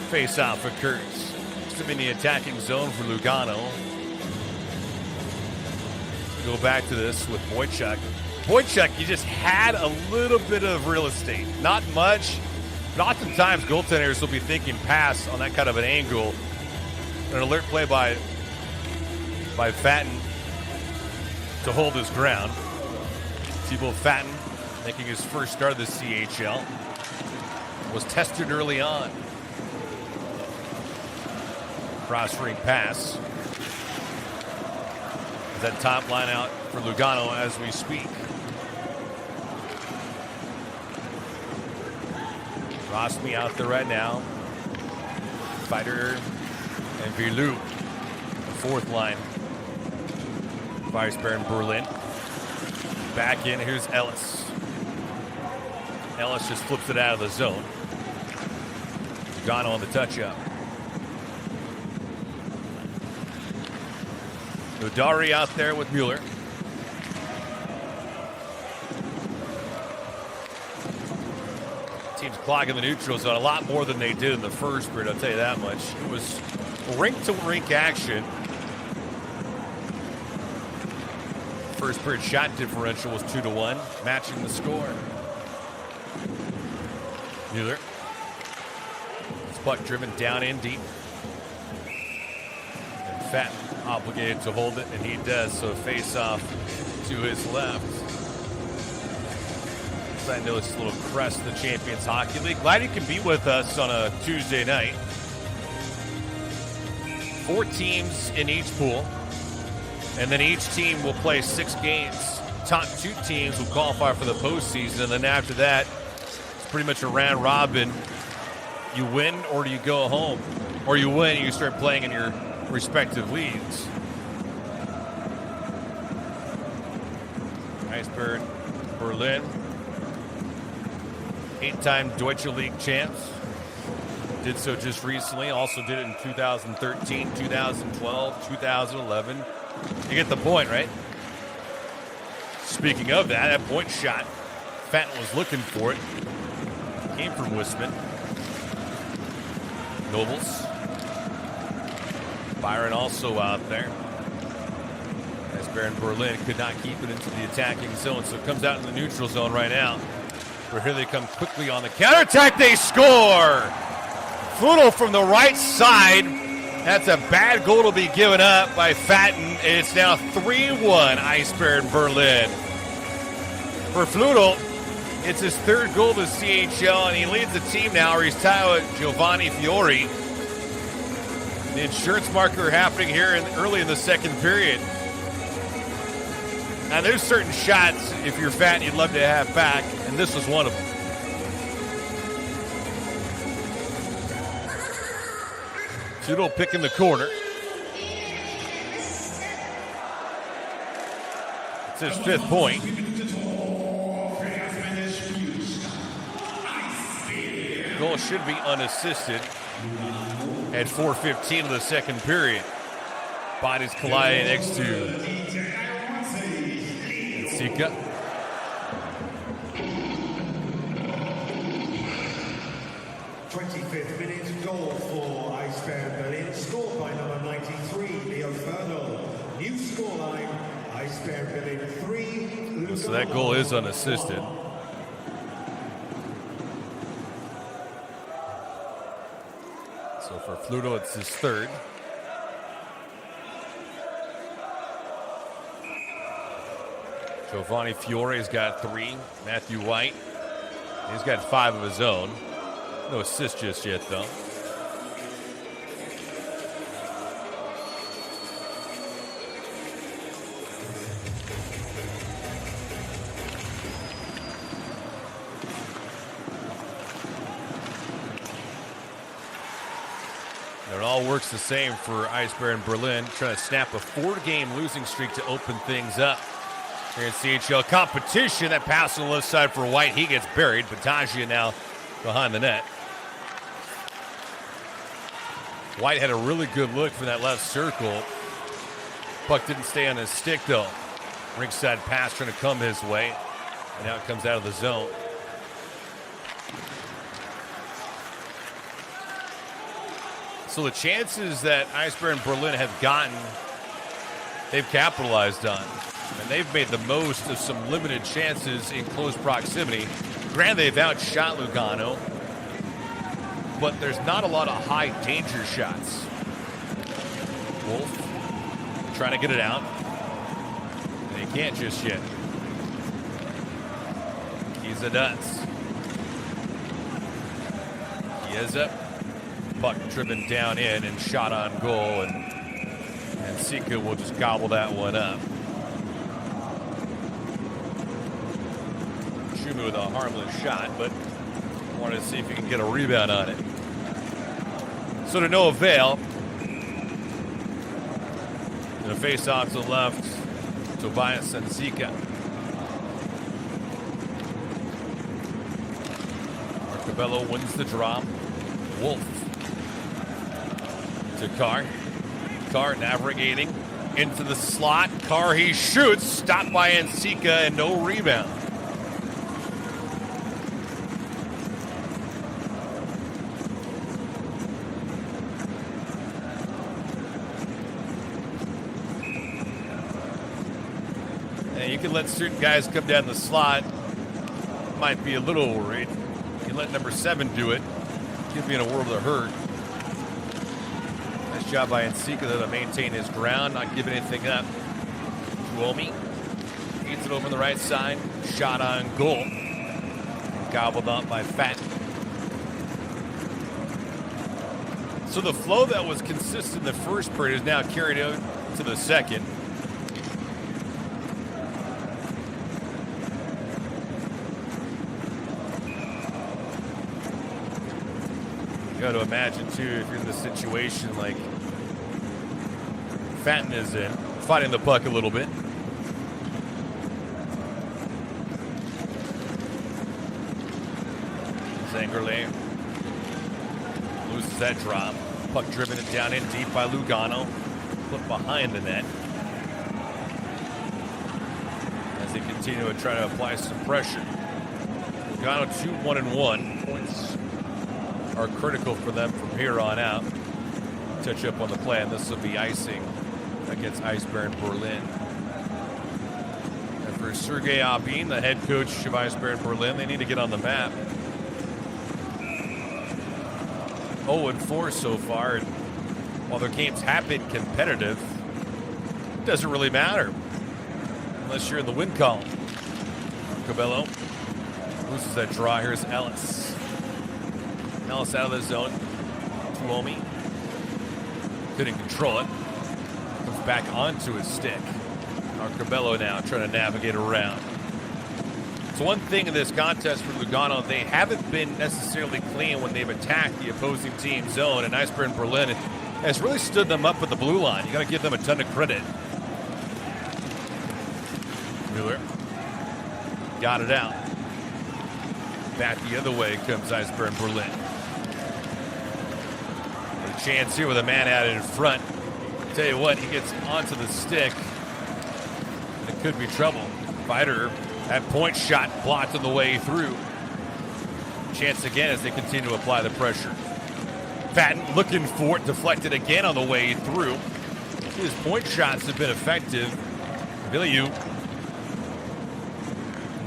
face-off occurs. In the attacking zone for Lugano. Go back to this with Wojciech. Wojciech, he just had a little bit of real estate. Not much, but oftentimes goaltenders will be thinking pass on that kind of an angle. An alert play by Fatten to hold his ground. Thibaut Fatten making his first start of the CHL. Was tested early on. Cross-ring pass. Is that top line out for Lugano as we speak. Rosmi out there right now. Fighter and Vilou, the fourth line. Eisbären Berlin. Back in, here's Ellis. Ellis just flips it out of the zone. Lugano on the touch-up. Nodari out there with Mueller. Team's clogging the neutral zone a lot more than they did in the first period, I'll tell you that much. It was rink-to-rink action. First period shot differential was 2-1, matching the score. Mueller. This puck driven down in deep. And Fatten obligated to hold it, and he does. So face off to his left. So I know it's a little crest of the Champions Hockey League. Glad you can be with us on a Tuesday night. 4 teams in each pool, and then each team will play 6 games. Top 2 teams will qualify for the postseason, and then after that, it's pretty much a round robin. You win or do you go home? Or you win and you start playing in your respective leagues. Eisbären Berlin, 8-time Deutsche League champs. Did so just recently. Also did it in 2013, 2012, 2011. You get the point, right? Speaking of that point shot, Fenton was looking for it. Came from Wisman. Nobles. Byron also out there. Eisbären Berlin could not keep it into the attacking zone, so it comes out in the neutral zone right now. But here they come quickly on the counterattack. They score! Fludel from the right side. That's a bad goal to be given up by Fatten. It's now 3-1 Eisbären Berlin. For Fludel, it's his 3rd goal to CHL, and he leads the team now, where he's tied with Giovanni Fiori. The insurance marker happening here early in the 2nd period. Now, there's certain shots, if you're fat, you'd love to have back, and this was one of them. Fludel picking the corner. It's his 5th point. Goal should be unassisted at 4:15 of the 2nd period. Bodies colliding next to Sika. Goal for Eisbären Berlin, scored by number 93, Leo Fernal. New scoreline, Eisbären Berlin 3, Lugano. So that goal is unassisted. So for Fludel, it's his 3rd. Giovanni Fiore's got 3. Matthew White, he's got 5 of his own. No assist just yet, though. It all works the same for Eisbären Berlin, trying to snap a 4-game losing streak to open things up. Here in CHL competition, that pass on the left side for White, he gets buried. Batagia now behind the net. White had a really good look from that left circle. Puck didn't stay on his stick, though. Ringside pass trying to come his way. And now it comes out of the zone. So the chances that Eisbären Berlin have gotten, they've capitalized on. And they've made the most of some limited chances in close proximity. Granted, they've outshot Lugano, but there's not a lot of high danger shots. Wolf trying to get it out. And he can't just yet. He's a nuts. He is up. Puck driven down in and shot on goal, and Sika will just gobble that one up. Shumu with a harmless shot, but wanted to see if he can get a rebound on it. So to no avail. And a face-off to the left, Tobias and Sika. Marcabello wins the drop. Wolf to Carr. Carr navigating into the slot. Carr, he shoots. Stopped by Nsika and no rebound. And you can let certain guys come down the slot. Might be a little worried. You let number 7 do it. Could be in a world of hurt. Nice Nice job by Nsika to maintain his ground, not giving anything up. Tuomi gets it over on the right side. Shot on goal. Gobbled up by Fat. So the flow that was consistent in the first period is now carried out to the second. You got to imagine, too, if you're in this situation like Fatten is in, fighting the puck a little bit. Zangerle loses that drop. Puck driven it down in deep by Lugano. Put behind the net. As they continue to try to apply some pressure. Lugano 2-1-1. Points are critical for them from here on out. Touch up on the play, and this will be icing against Eisbären Berlin. And for Sergei Abin, the head coach of Eisbären Berlin, they need to get on the map. 0-4 so far, and while their games have been competitive, it doesn't really matter unless you're in the win column. Cabello loses that draw. Here's Ellis. Ellis out of the zone. Tuomi couldn't control it. Comes back onto his stick. Cabello now trying to navigate around. So one thing in this contest for Lugano, they haven't been necessarily clean when they've attacked the opposing team's zone, and Eisbären Berlin has really stood them up at the blue line. You got to give them a ton of credit. Mueller got it out. Back the other way comes Eisbären Berlin. A chance here with a man out in front. Tell you what, he gets onto the stick, and it could be trouble. Fighter. That point shot blocked on the way through. Chance again as they continue to apply the pressure. Fatten looking for it, deflected again on the way through. His point shots have been effective. Villieu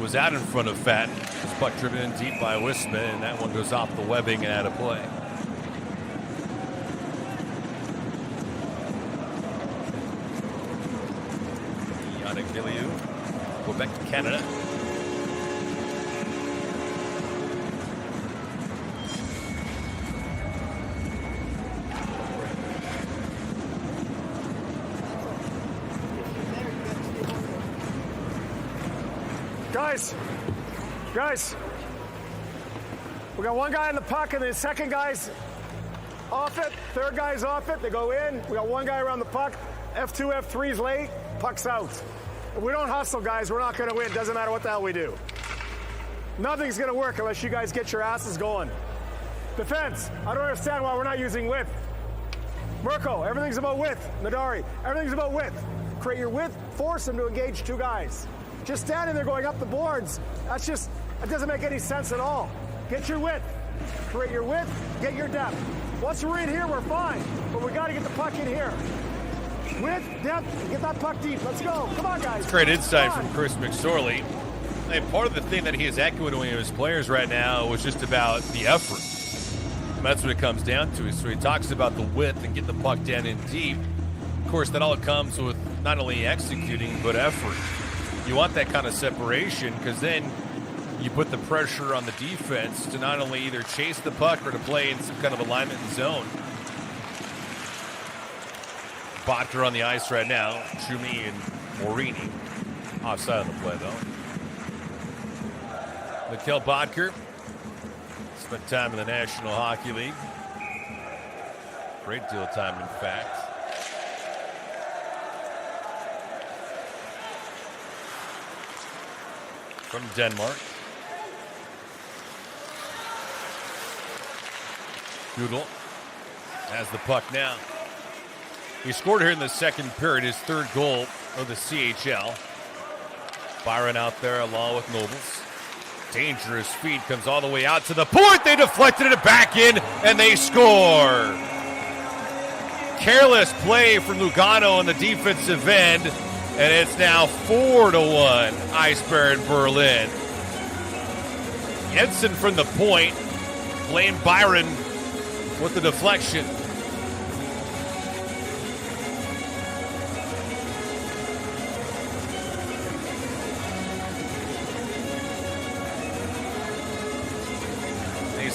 was out in front of Fatten. His puck driven in deep by Wisman, and that one goes off the webbing and out of play. Yannick Villieu. Quebec, Canada. Guys, we got one guy in the puck, and the second guy's off it, third guy's off it. They go in. We got one guy around the puck. F2, F3's late. Puck's out. If we don't hustle, guys, we're not going to win. Doesn't matter what the hell we do. Nothing's going to work unless you guys get your asses going. Defense, I don't understand why we're not using width. Mirko, everything's about width. Nadari, everything's about width. Create your width, force them to engage two guys. Just standing there going up the boards, that doesn't make any sense at all. Get your width. Create your width, get your depth. Once we're in here, we're fine. But we got to get the puck in here. Width, depth, get that puck deep. Let's go. Come on, guys. Great insight from Chris McSorley. And part of the thing that he is echoing to his players right now was just about the effort. And that's what it comes down to. So he talks about the width and get the puck down in deep. Of course, that all comes with not only executing, but effort. You want that kind of separation because then you put the pressure on the defense to not only either chase the puck or to play in some kind of alignment and zone. Bodker on the ice right now. Chumi and Morini offside on the play, though. Mikhail Bodker spent time in the National Hockey League. Great deal of time, in fact. From Denmark. Gudel has the puck now. He scored here in the second period, his third goal of the CHL. Byron out there along with Nobles. Dangerous feed comes all the way out to the point. They deflected it back in, and they score. Careless play from Lugano on the defensive end, and it's now 4-1, Eisbären Berlin. Jensen from the point. Blaine Byron with the deflection.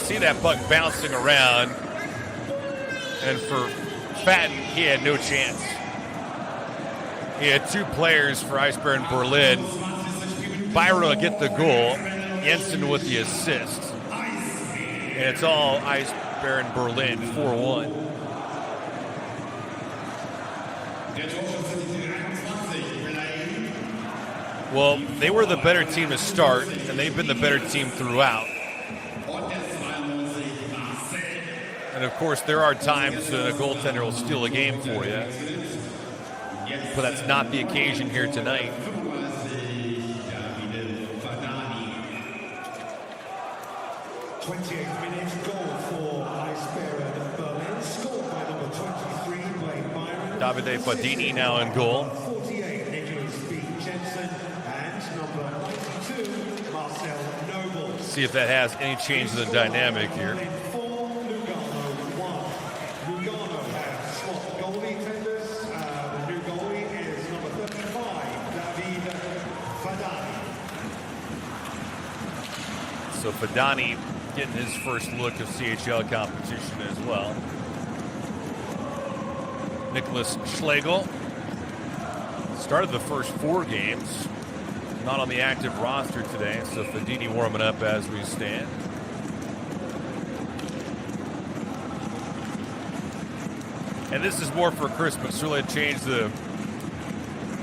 see that puck bouncing around. And for Fatten, he had no chance. He had two players for Eisbären Berlin. Byron will get the goal. Jensen with the assist. And it's all Eisbären Berlin, 4-1. Well, they were the better team to start, and they've been the better team throughout. And of course, there are times that a goaltender will steal a game for you. But that's not the occasion here tonight. 28th minute goal for Eisbären Berlin, scored by number 23, Blake Byron. Davide Fadini now in goal. 48, Nicholas B. Jensen, and number 92, Marcel Noble. See if that has any change in the dynamic here. Lugano 1. Lugano has swapped goalie tenders. The new goalie is number 35, David Fadani. So Fadani getting his first look of CHL competition as well. Nicholas Schlegel started the first 4 games, not on the active roster today, so Fadini warming up as we stand. And this is more for Christmas, really change the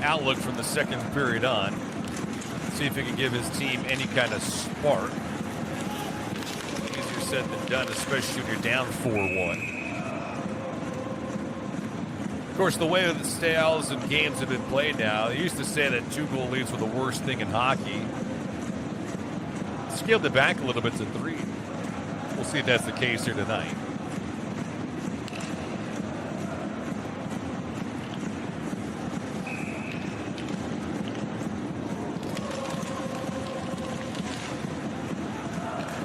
outlook from the second period on. See if he can give his team any kind of spark. Easier said than done, especially when you're down 4-1. Of course, the way the styles and games have been played now, they used to say that 2-goal leads were the worst thing in hockey. Scaled it back a little bit to 3. We'll see if that's the case here tonight.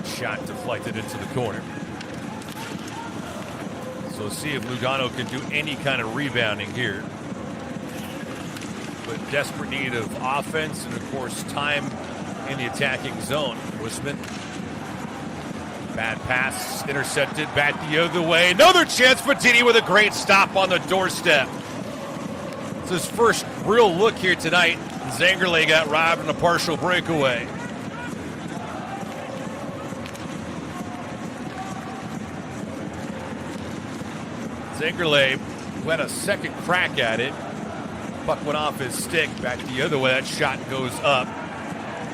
Shot deflected into the corner. So see if Lugano can do any kind of rebounding here. But desperate need of offense and, of course, time in the attacking zone. Wisman. Bad pass, intercepted, back the other way. Another chance for Dini with a great stop on the doorstep. It's his first real look here tonight. Zangerle got robbed in a partial breakaway. Zengerle, who had a second crack at it. Puck went off his stick, back the other way. That shot goes up.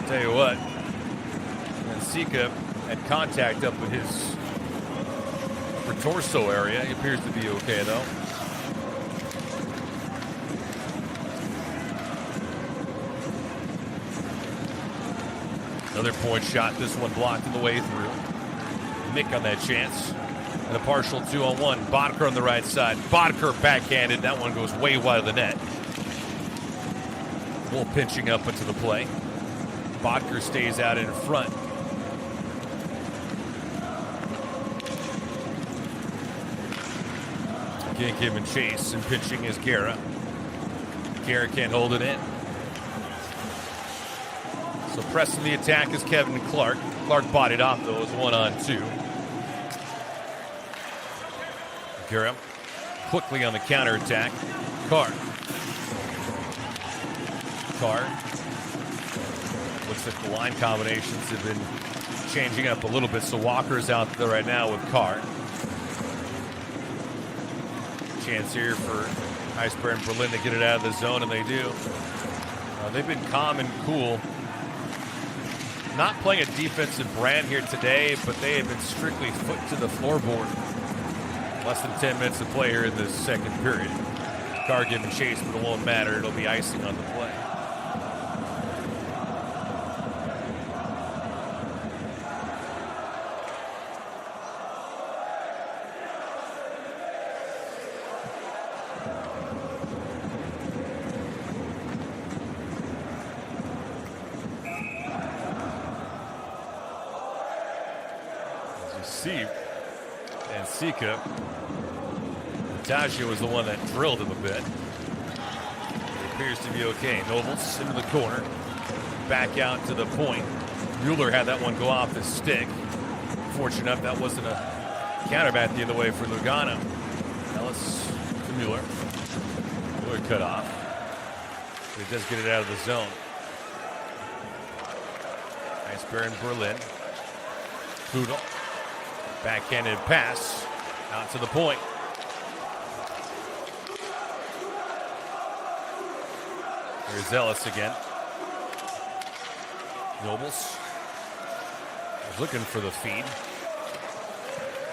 Tell you what. And Sika had contact up with his upper torso area. He appears to be okay, though. Another point shot. This one blocked on the way through. Mick on that chance. And a partial 2-on-1. Bodker on the right side. Bodker backhanded. That one goes way wide of the net. Bull pinching up into the play. Bodker stays out in front. Can't give him chase, and pitching is Guerra. Guerra can't hold it in. So pressing the attack is Kevin Clark. Clark bodied off, though. It was 1-on-2. Guerra quickly on the counterattack. Carr. Looks like the line combinations have been changing up a little bit, so Walker's out there right now with Carr. Chance here for Eisbären Berlin to get it out of the zone, and they do. They've been calm and cool. Not playing a defensive brand here today, but they have been strictly foot to the floorboard. Less than 10 minutes to play here in the second period. Carr giving chase, but it won't matter. It'll be icing on the play. As you see, and Sika, Natasha was the one that drilled him a bit. It appears to be okay. Nobles into the corner. Back out to the point. Mueller had that one go off his stick. Fortunate enough, that wasn't a counterbat the other way for Lugano. Ellis to Mueller. Mueller cut off. But he does get it out of the zone. Eisbären Berlin. Poodle. Backhanded pass. Out to the point. Here's Ellis again. Nobles. Was looking for the feed.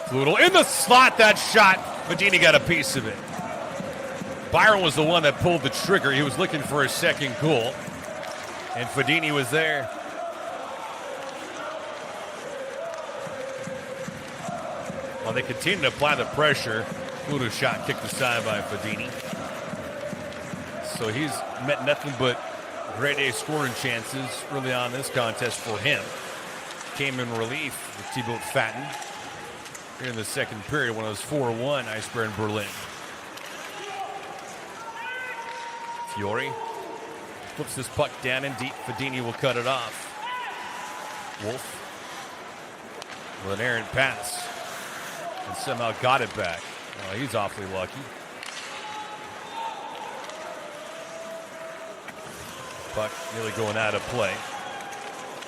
Poodle in the slot, that shot. Fedini got a piece of it. Byron was the one that pulled the trigger. He was looking for a second goal. And Fedini was there. While they continue to apply the pressure, Poodle's shot kicked aside by Fedini. So he's met nothing but grade A scoring chances early on in this contest for him. Came in relief with Thibaut Fatten here in the second period when it was 4-1, Eisbären Berlin. Fiore flips this puck down and deep. Fedini will cut it off. Wolf with an errant pass and somehow got it back. Well, he's awfully lucky. Puck nearly going out of play.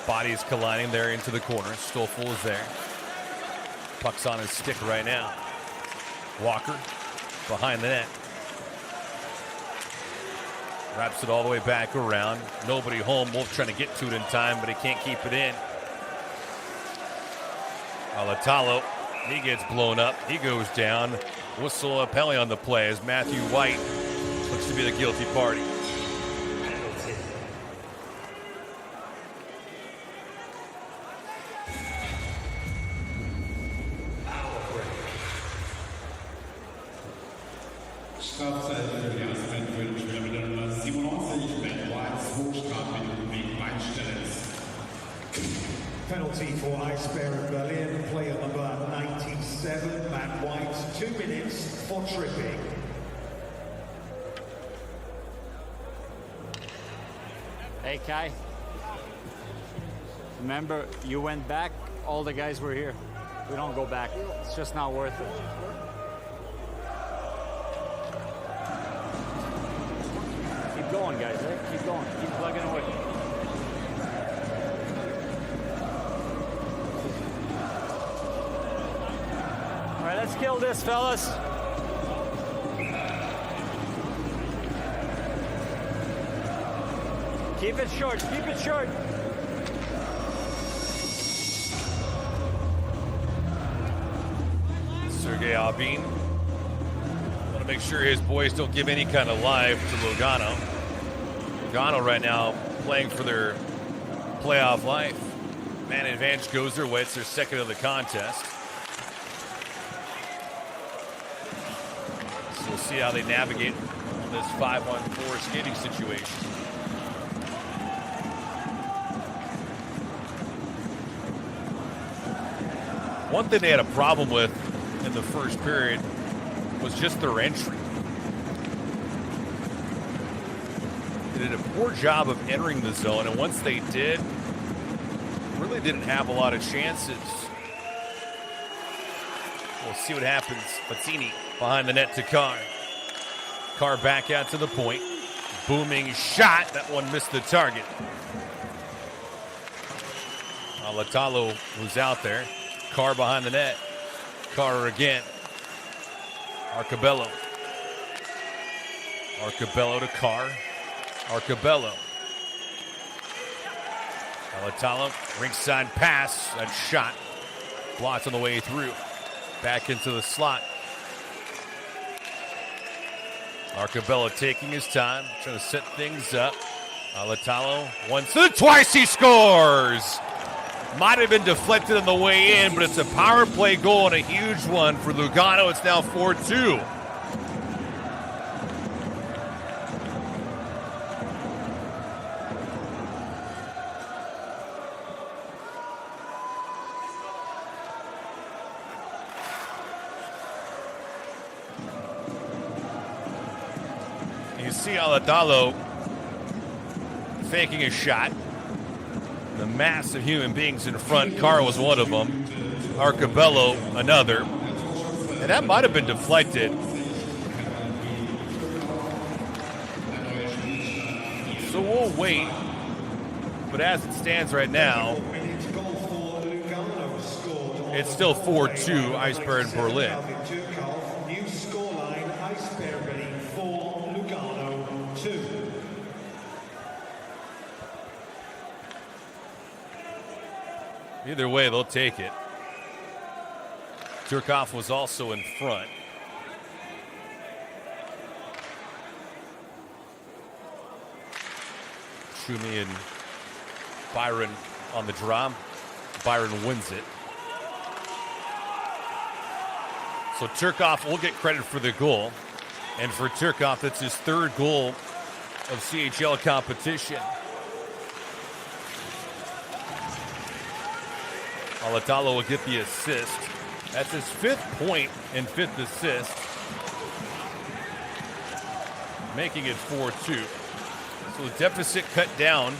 Bodies colliding there into the corner. Stoffel is there. Puck's on his stick right now. Walker behind the net. Wraps it all the way back around. Nobody home. Wolf trying to get to it in time, but he can't keep it in. Alatalo, he gets blown up. He goes down. Whistle a penalty on the play as Matthew White looks to be the guilty party. Strafzeit für die Eisbären für den Spieler mit der Nummer 97, Matt White, 2 Strafminuten wegen Beinstellens. Penalty for Eisbären Berlin, player number 97, Matt White, 2 minutes for tripping. Hey Kai, remember you went back, all the guys were here. We don't go back, it's just not worth it. Keep going guys, eh? Keep going, keep plugging away. All right, let's kill this, fellas. Keep it short, keep it short. Sergei Albin. Want to make sure his boys don't give any kind of life to Lugano. Lugano right now playing for their playoff life. Man advantage goes their way. It's their second of the contest. So we'll see how they navigate this 5-on-4 skating situation. One thing they had a problem with in the first period was just their entry. They did a poor job of entering the zone, and once they did, really didn't have a lot of chances. We'll see what happens. Fazzini behind the net to Carr. Carr back out to the point. Booming shot. That one missed the target. Alatalo was out there. Carr behind the net. Carr again. Arcabello. Arcabello to Carr. Arcabello. Alatalo, ringside pass. That shot blocked on the way through. Back into the slot. Arcabello taking his time, trying to set things up. Alatalo, once, twice he scores! Might have been deflected on the way in, but it's a power play goal and a huge one for Lugano. It's now 4-2. You see Alatalo faking a shot. The mass of human beings in front. Carr was one of them. Arcabello another. And that might have been deflected. So we'll wait. But as it stands right now, it's still 4-2 Eisbären Berlin. New scoreline, Eisbären 4, Lugano 2. Either way, they'll take it. Turkov was also in front. Schumi and Byron on the draw. Byron wins it. So Turkov will get credit for the goal. And for Turkov, that's his third goal of CHL competition. Alatalo will get the assist. That's his 5th point and 5th assist. Making it 4-2. So the deficit cut down.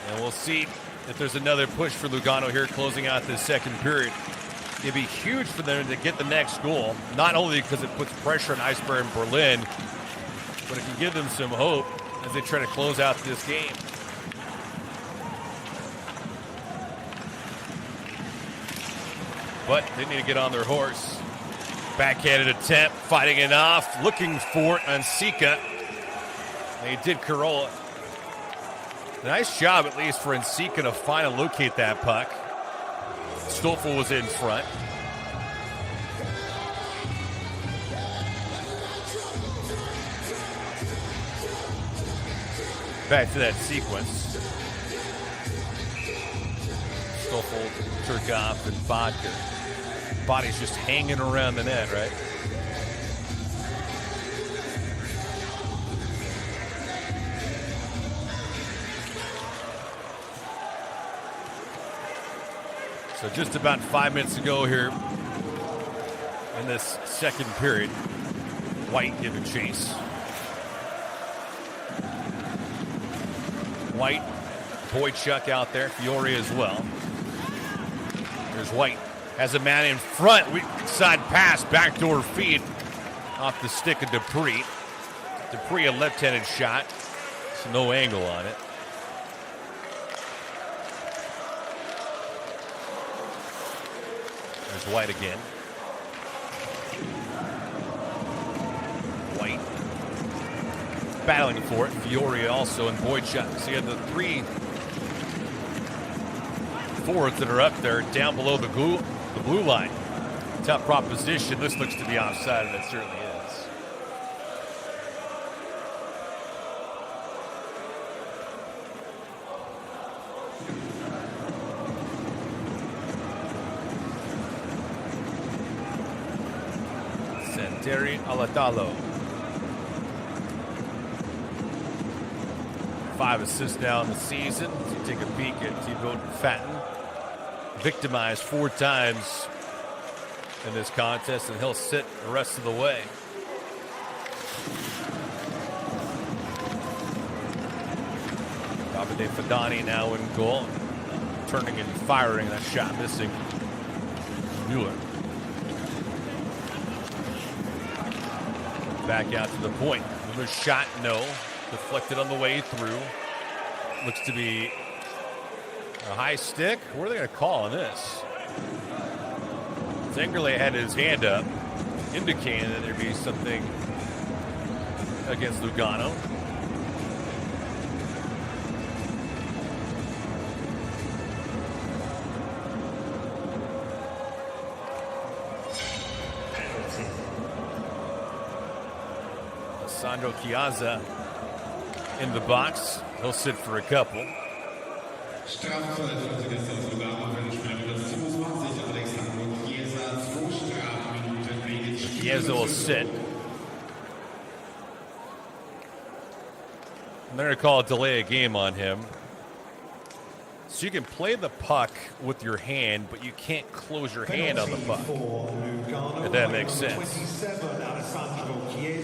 And we'll see if there's another push for Lugano here closing out this second period. It'd be huge for them to get the next goal, not only because it puts pressure on Eisbären Berlin, but it can give them some hope as they try to close out this game. But they need to get on their horse. Backhanded attempt, fighting it off, looking for it on Sika. They did Carolla. Nice job, at least, for Nsika to find and locate that puck. Stoffel was in front. Back to that sequence. Stoffel, Turkov, and Vodka. Body's just hanging around the net, right? So just about 5 minutes ago here in this second period, White giving chase. White, Boychuk out there, Fiore as well. There's White, has a man in front, weak side pass, backdoor feed off the stick of Dupree. Dupree a left-handed shot, so no angle on it. There's White again. White battling for it. Fiore also and Boychuk. So you have the 3 forwards that are up there down below the blue line. Tough proposition. This looks to be offside, and it certainly is. Terry Alatalo. 5 assists now in the season. So you take a peek at Thibaut Fatten. Victimized 4 times in this contest, and he'll sit the rest of the way. Davide Fadani now in goal. Turning and firing, that shot missing. Mueller. Back out to the point. Another shot, no. Deflected on the way through. Looks to be a high stick. What are they going to call on this? Zengerle had his hand up, indicating that there'd be something against Lugano. Sandro Chiazza in the box. He'll sit for a couple. Chiazza will sit. And they're going to call a delay of game on him. So you can play the puck with your hand, but you can't close your hand on the puck. If that makes sense.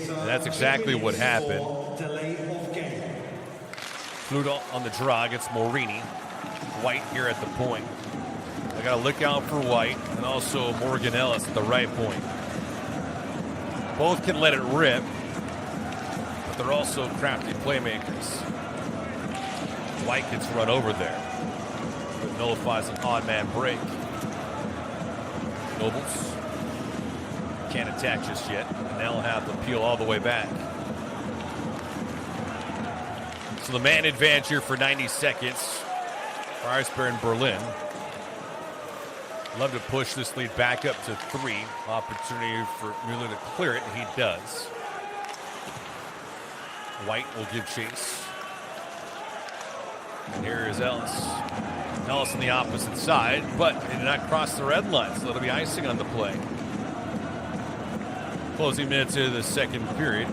And that's exactly what happened. Fluto on the draw against Morini. White here at the point got to look out for White and also Morgan Ellis at the right point. Both can let it rip, but they're also crafty playmakers. White gets run over there, but nullifies an odd man break. Nobles can't attack just yet, and they'll have to peel all the way back. So the man advantage here for 90 seconds for Eisbären Berlin. Love to push this lead back up to 3. Opportunity for Mueller to clear it, and he does. White will give chase. And here is Ellis. Ellis on the opposite side, but he did not cross the red line, so it'll be icing on the play. Closing minutes into the second period.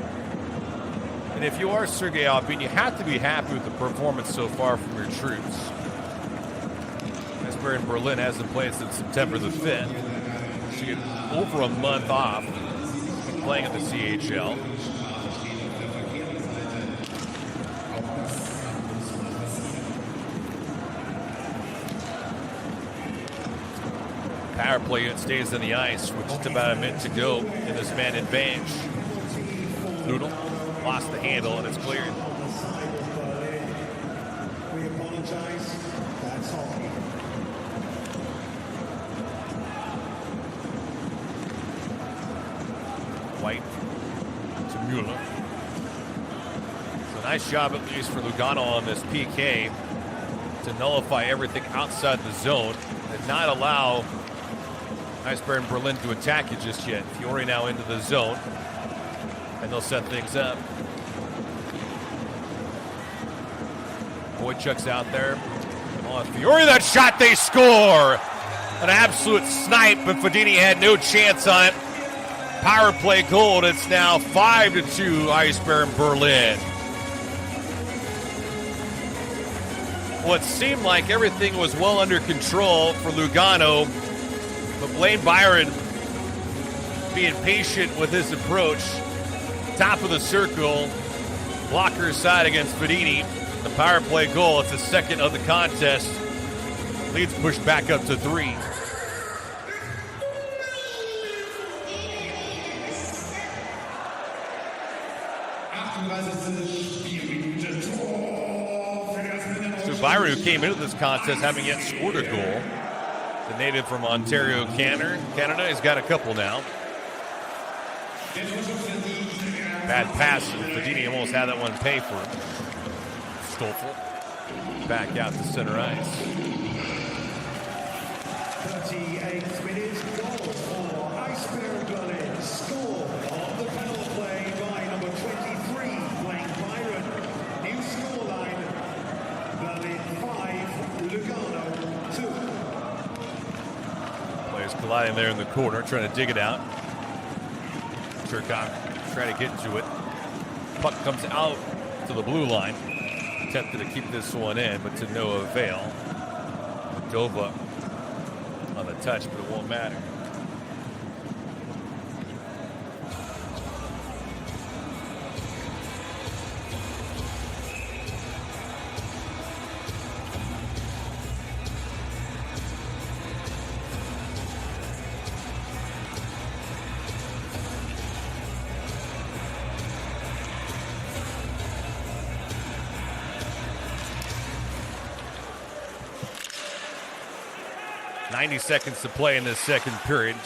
And if you are Sergei Albin, you have to be happy with the performance so far from your troops. Eisbären Berlin hasn't played since September the 5th. So you get over a month off playing in the CHL. Power play unit stays on the ice with just about a minute to go in this man advantage. Noodle lost the handle and it's cleared. We apologize. That's all. White to Mueller. So nice job at least for Lugano on this PK to nullify everything outside the zone and not allow Eisbären Berlin to attack it just yet. Fiore now into the zone, and they'll set things up. Boychuk's out there. On Fiore, that shot, they score! An absolute snipe, but Fedini had no chance on it. Power play goal, it's now 5-2 Eisbären Berlin. Well, it seemed like everything was well under control for Lugano, but Blaine Byron being patient with his approach. Top of the circle, blocker side against Fedini. The power play goal, it's the second of the contest. Leads pushed back up to 3. So Byron, who came into this contest having yet scored a goal, the native from Ontario, Canada, he's got a couple now. Bad pass, and Fedini almost had that one pay for him. Stoffel back out to center ice. 38th minute, goal for Eisbären Berlin. Score on the penalty play by number 23, Blaine Byron. New scoreline, Berlin 5, Lugano 2. Players colliding there in the corner, trying to dig it out. Turcock trying to get to it. Puck comes out to the blue line. Attempted to keep this one in, but to no avail. Dova on the touch, but it won't matter. Seconds to play in this second period.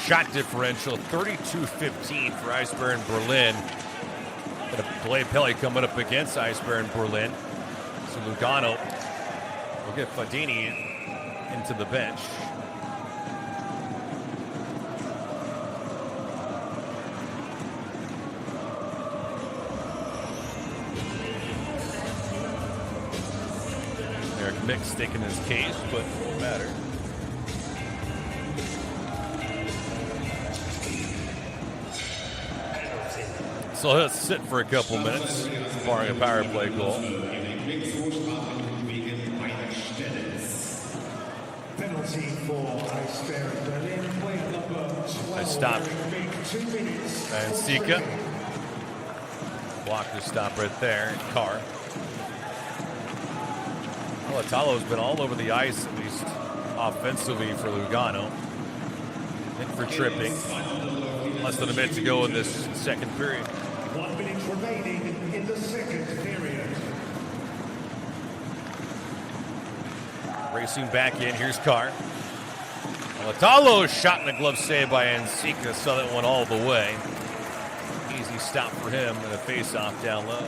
Shot differential 32-15 for Eisbären Berlin. Got a play penalty coming up against Eisbären Berlin. So Lugano will get Fedini into the bench. Eric Mick's taking his case, but it won't matter. So let's sit for a couple minutes, barring a power play goal. Penalty for Eisbären Berlin, play number 12. I stopped. 2 minutes. And Sika. Blocker stop right there. Carr. Well, Italo's been all over the ice, at least offensively for Lugano. And for tripping. Less than a minute to go in this second period. 1 minute remaining in the second period. Racing back in, here's Carr. Latalo shot in the glove save by Nsika, saw that one all the way. Easy stop for him and a face-off down low.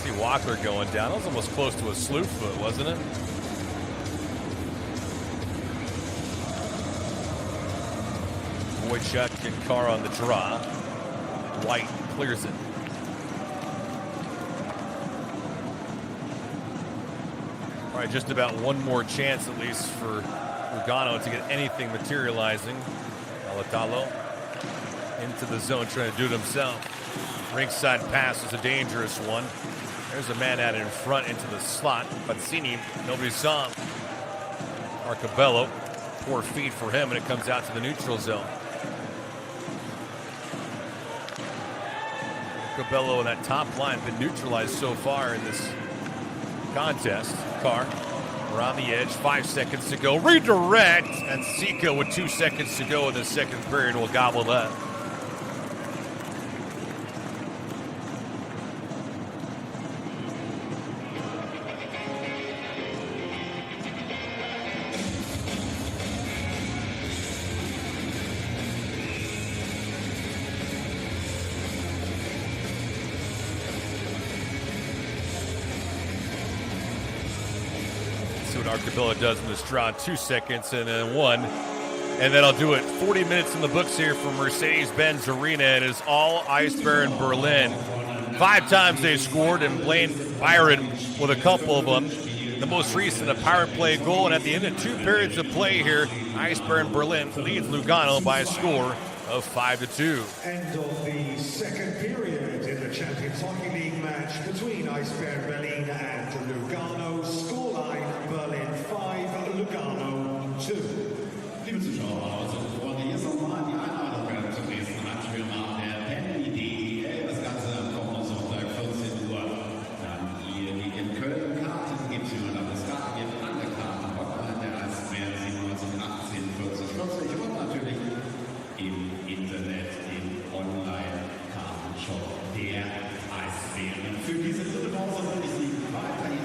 See Walker going down. That was almost close to a slew foot, wasn't it? Wojciech and Carr on the draw. White clears it. All right, just about one more chance at least for Lugano to get anything materializing. Alatalo into the zone trying to do it himself. Ringside pass is a dangerous one. There's a man out in front into the slot. Pazzini, nobody saw him. Arcabello, poor feed for him, and it comes out to the neutral zone. Cabello and that top line been neutralized so far in this contest. Carr around the edge, 5 seconds to go. Redirect, and Sika with 2 seconds to go in the second period will gobble that. Arcabella does in this draw, 2 seconds and then 1. And then I'll do it. 40 minutes in the books here from Mercedes-Benz Arena. It is all Eisbären Berlin. 5 times they scored, and Blaine Byron with a couple of them. The most recent, a power play goal. And at the end of 2 periods of play here, Eisbären Berlin leads Lugano by a score of 5-2. End of the second period in the Champions Hockey League match between Eisbären Berlin and Lugano. Scoreline Berlin 5, Lugano 2. Liebe Zuschauer, hier ist nochmal die Einladung zum nächsten Heimspiel nach der Penny DEL. Das Ganze am kommenden Sonntag 14 Uhr. Dann hier die in Köln Karten gibt es über das Karten gibt an der Kartenhotline der Eisbären 9718 40 40 und natürlich im Internet im Online-Kartenshop der Eisbären. Für diese dritte Pause würde ich Sie weiterhin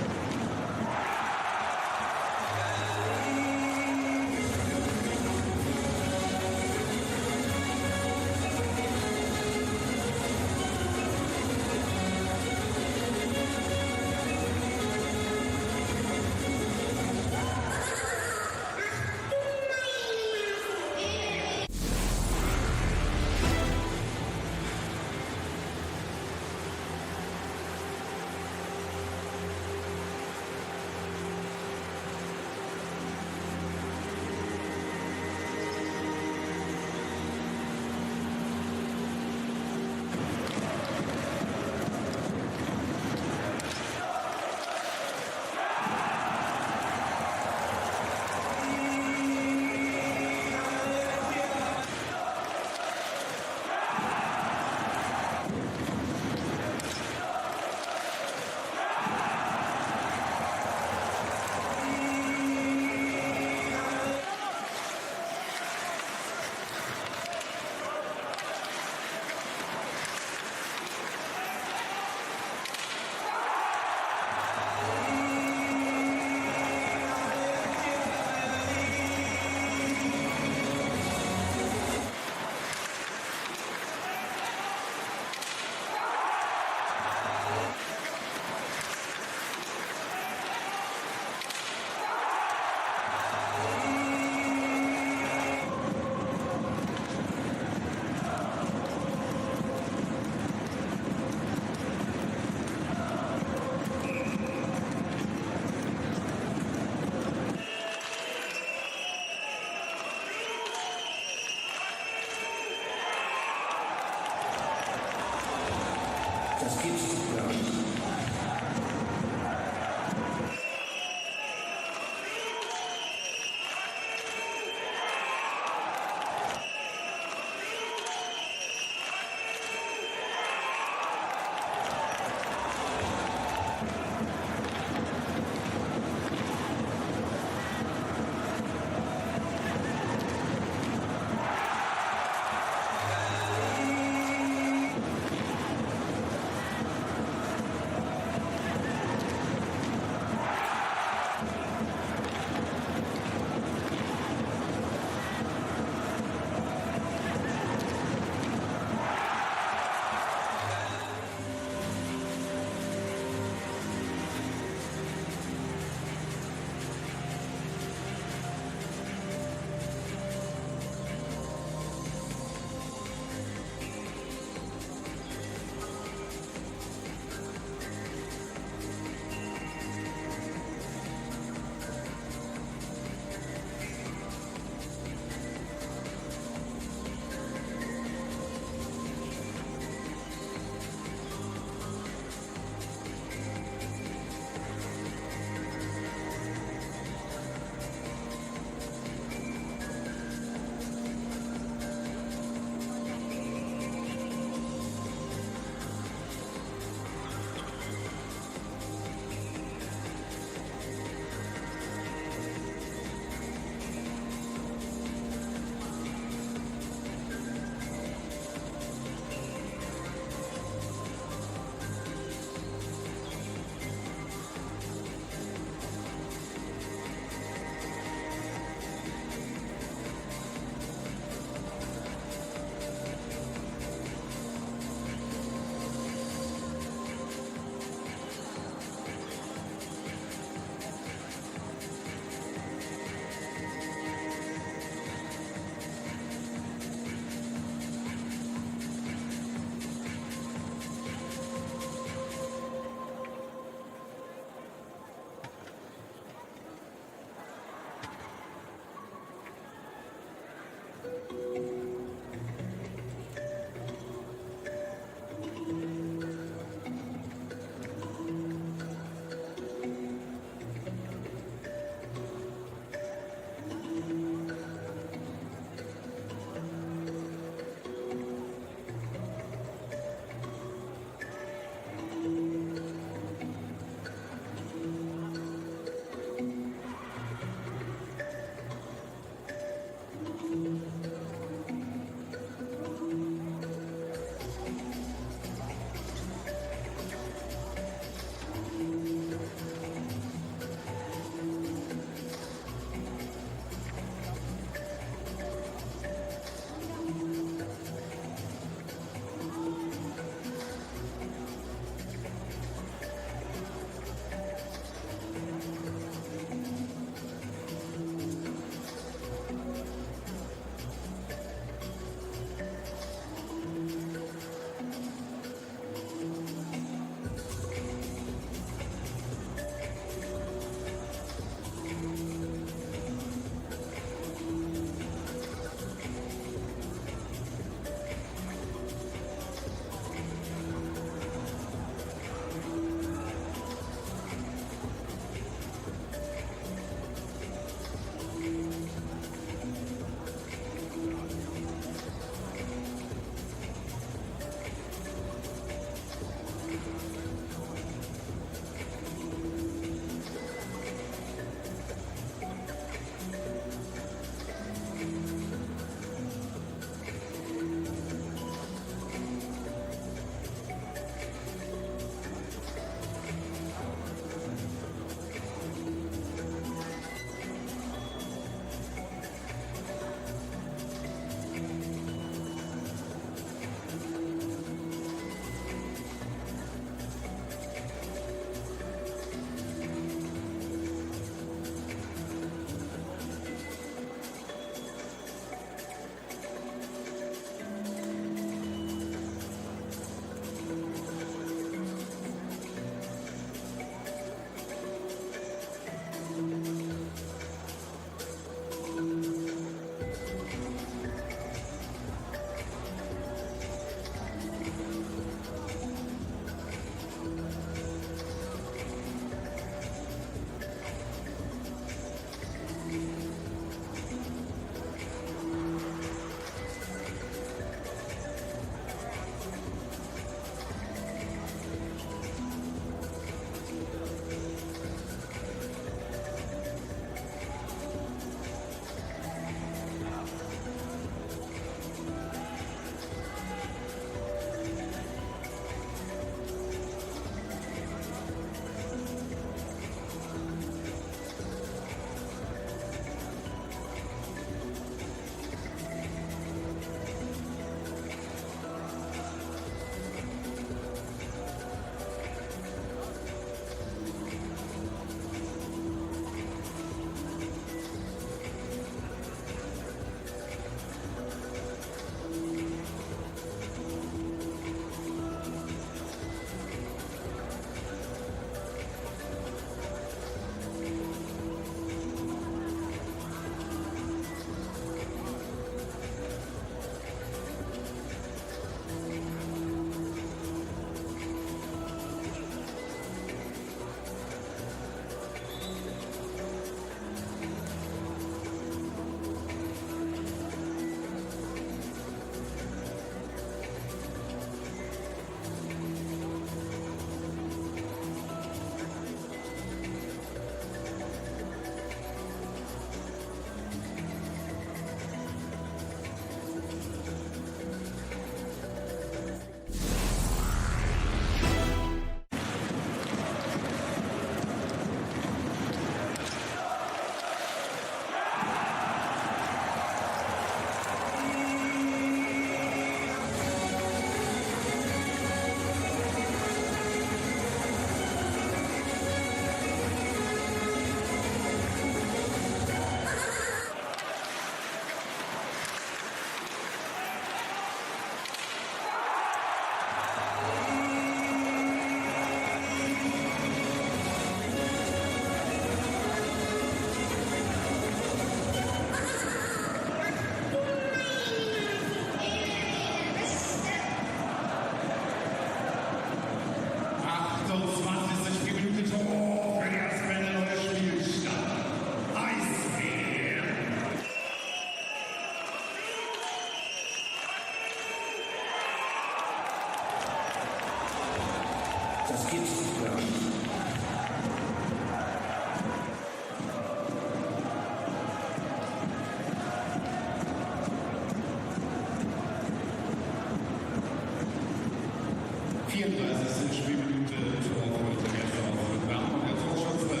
Spielminute Tor für der Gäste aus Lugano. Der Torschütze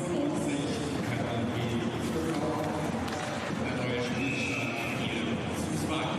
Nummer 97, Lugano. Der neue Spielstand 4:2.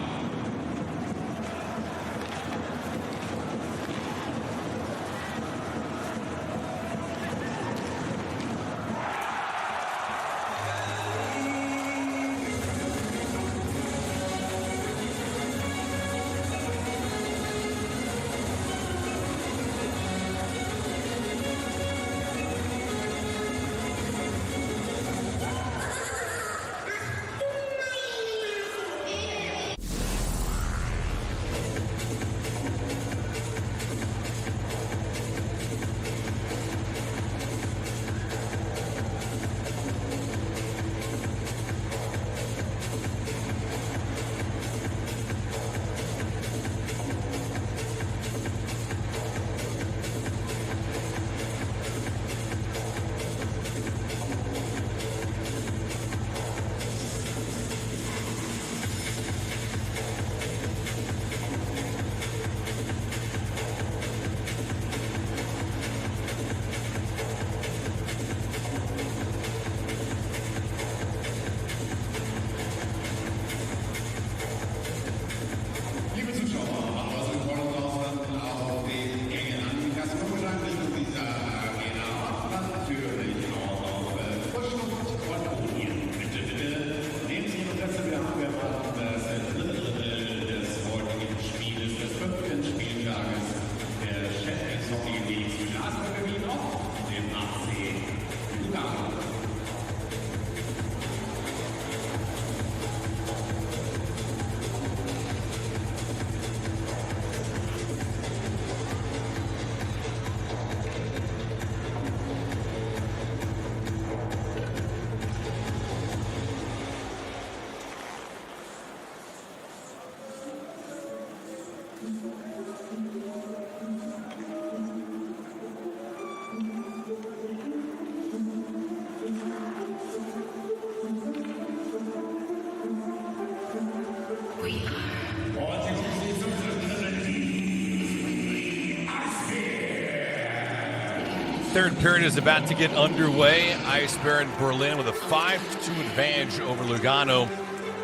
Third period is about to get underway. Eisbären Berlin with a 5-2 advantage over Lugano.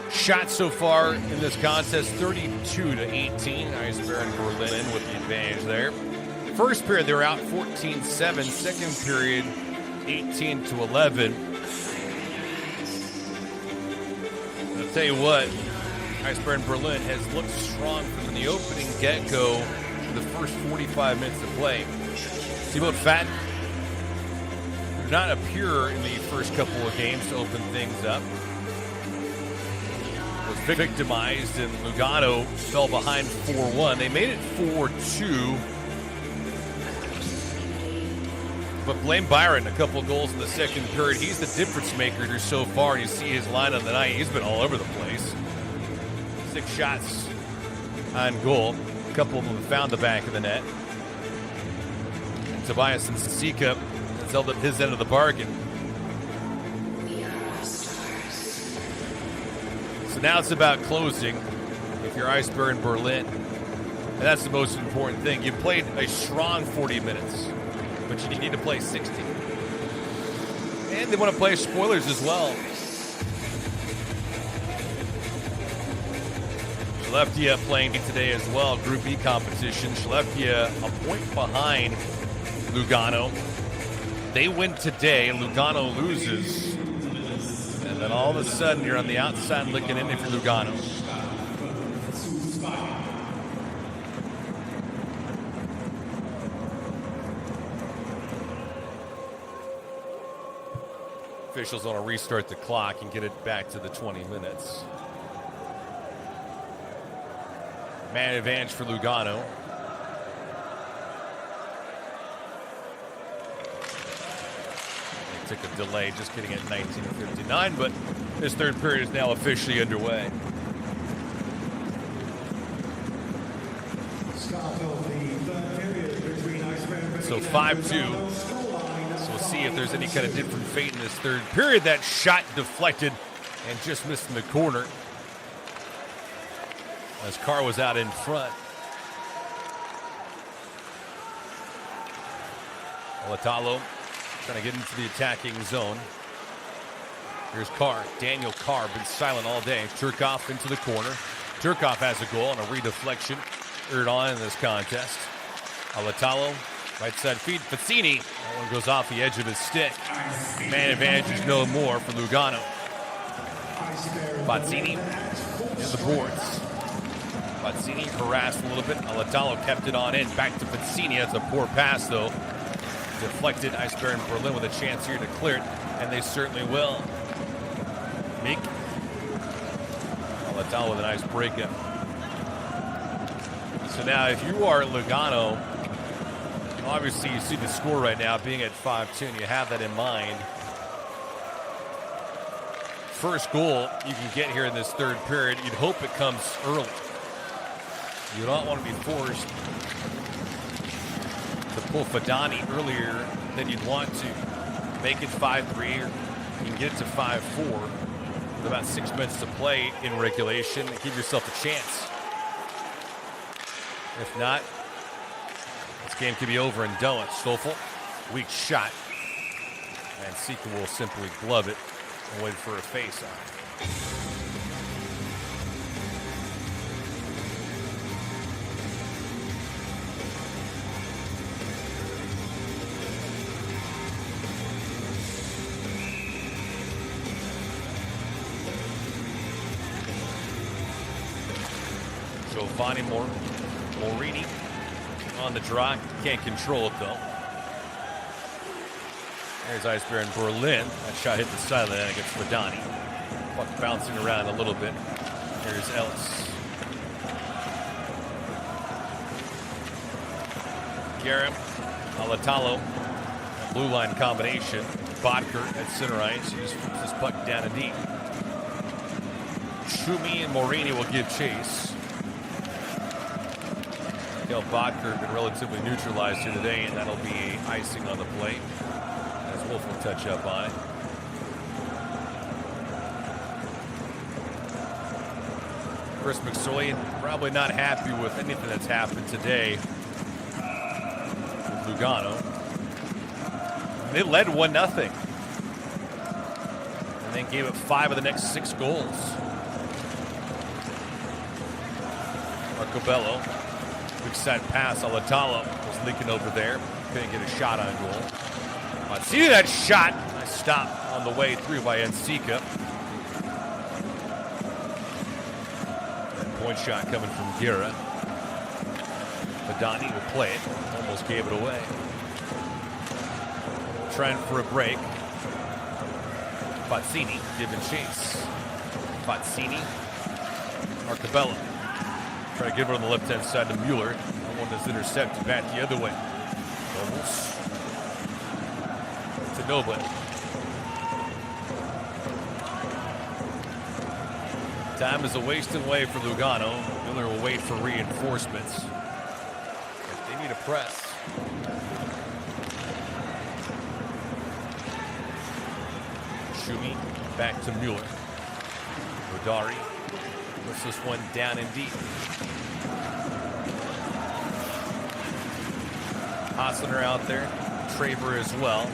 Shots so far in this contest, 32-18. Eisbären Berlin with the advantage there. First period, they were out 14-7. Second period, 18-11. I'll tell you what, Eisbären Berlin has looked strong from the opening get-go for the first 45 minutes of play. Thibaut Fatten did not appear in the first couple of games to open things up. Was victimized, and Lugano fell behind 4-1. They made it 4-2. But Blaine Byron, a couple of goals in the second period. He's the difference maker here so far. And you see his line on the night. He's been all over the place. 6 shots on goal. A couple of them found the back of the net. And Tobias and Sika has held up his end of the bargain. So now it's about closing if you're Eisbären Berlin. And that's the most important thing. You played a strong 40 minutes, but you need to play 60. And they want to play spoilers as well. Skellefteå playing today as well, Group E competition. Skellefteå a point behind Lugano. They win today, and Lugano loses. And then all of a sudden, you're on the outside looking in if you're Lugano. Officials want to restart the clock and get it back to the 20 minutes. Man advantage for Lugano. Took a delay, just getting at 19:59, but this third period is now officially underway. Start of the third period between Eisbären So 5-2. So we'll see if there's any kind of different fate in this third period. That shot deflected and just missed in the corner as Carr was out in front. Alatalo trying to get into the attacking zone. Here's Carr. Daniel Carr, been silent all day. Turkov into the corner. Turkov has a goal on a redeflection earned on in this contest. Alatalo, right side feed. Fazzini, that one goes off the edge of his stick. Man advantage is no more for Lugano. Fazzini in the boards. Fazzini harassed a little bit. Alatalo kept it on in. Back to Fazzini. That's a poor pass, though. Deflected. Eisbären Berlin with a chance here to clear it, and they certainly will. Meek. Alatalo with a nice breakup. So now, if you are Lugano, obviously you see the score right now being at 5-2, and you have that in mind. First goal you can get here in this third period, you'd hope it comes early. You don't want to be forced to pull Fadani earlier than you'd want to. Make it 5-3, or you can get it to 5-4 with about 6 minutes to play in regulation and give yourself a chance. If not, this game could be over and done with. Stoffel, weak shot. And Sika will simply glove it and wait for a face-off. Giovanni Morini on the draw. Can't control it, though. There's Eisbären Berlin. That shot hit the side of the net against Fadani. Puck bouncing around a little bit. Here's Ellis. Garrett, Alatalo, blue line combination. Bodker at center ice. He just flips this puck down and deep. Schumi and Morini will give chase. Mikael Bodker has been relatively neutralized here today, and that'll be icing on the plate. As Wolf will touch up on it. Chris McSorley probably not happy with anything that's happened today with Lugano. They led 1-0. And then gave up 5 of the next 6 goals. Marco Bello. Big side pass. Alatalo was leaking over there. Couldn't get a shot on goal. See that shot. Nice stop on the way through by Ensika. Point shot coming from Gira. Fadani will play it. Almost gave it away. Trying for a break. Fazzini giving chase. Fazzini. Marcabella. Trying to give it on the left-hand side to Mueller. That one is intercepted back the other way. Nobles. To Noblet. Time is a wasting away for Lugano. Miller will wait for reinforcements. They need a press. Schumi back to Mueller. Rodari puts this one down and deep. Hassler out there. Traver as well.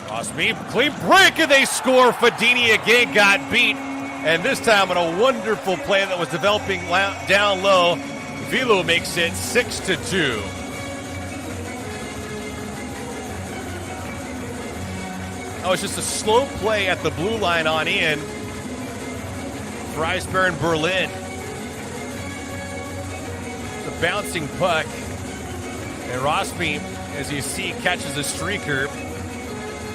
Osmi, clean break, and they score. Fadini again got beat. And this time on a wonderful play that was developing down low, Vilo makes it 6-2. That was just a slow play at the blue line on in for Eisbären Berlin. The bouncing puck. And Rosby, as you see, catches a streaker.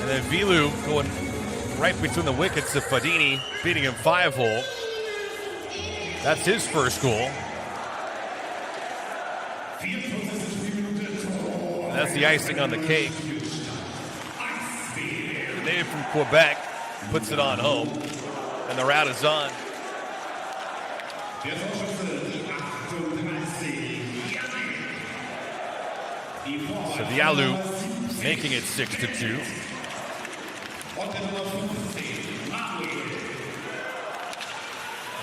And then Vilu going right between the wickets of Fadini, beating him 5-hole. That's his first goal. And that's the icing on the cake. The native from Quebec puts it on home, and the route is on. Die So Diallo making it 6-2.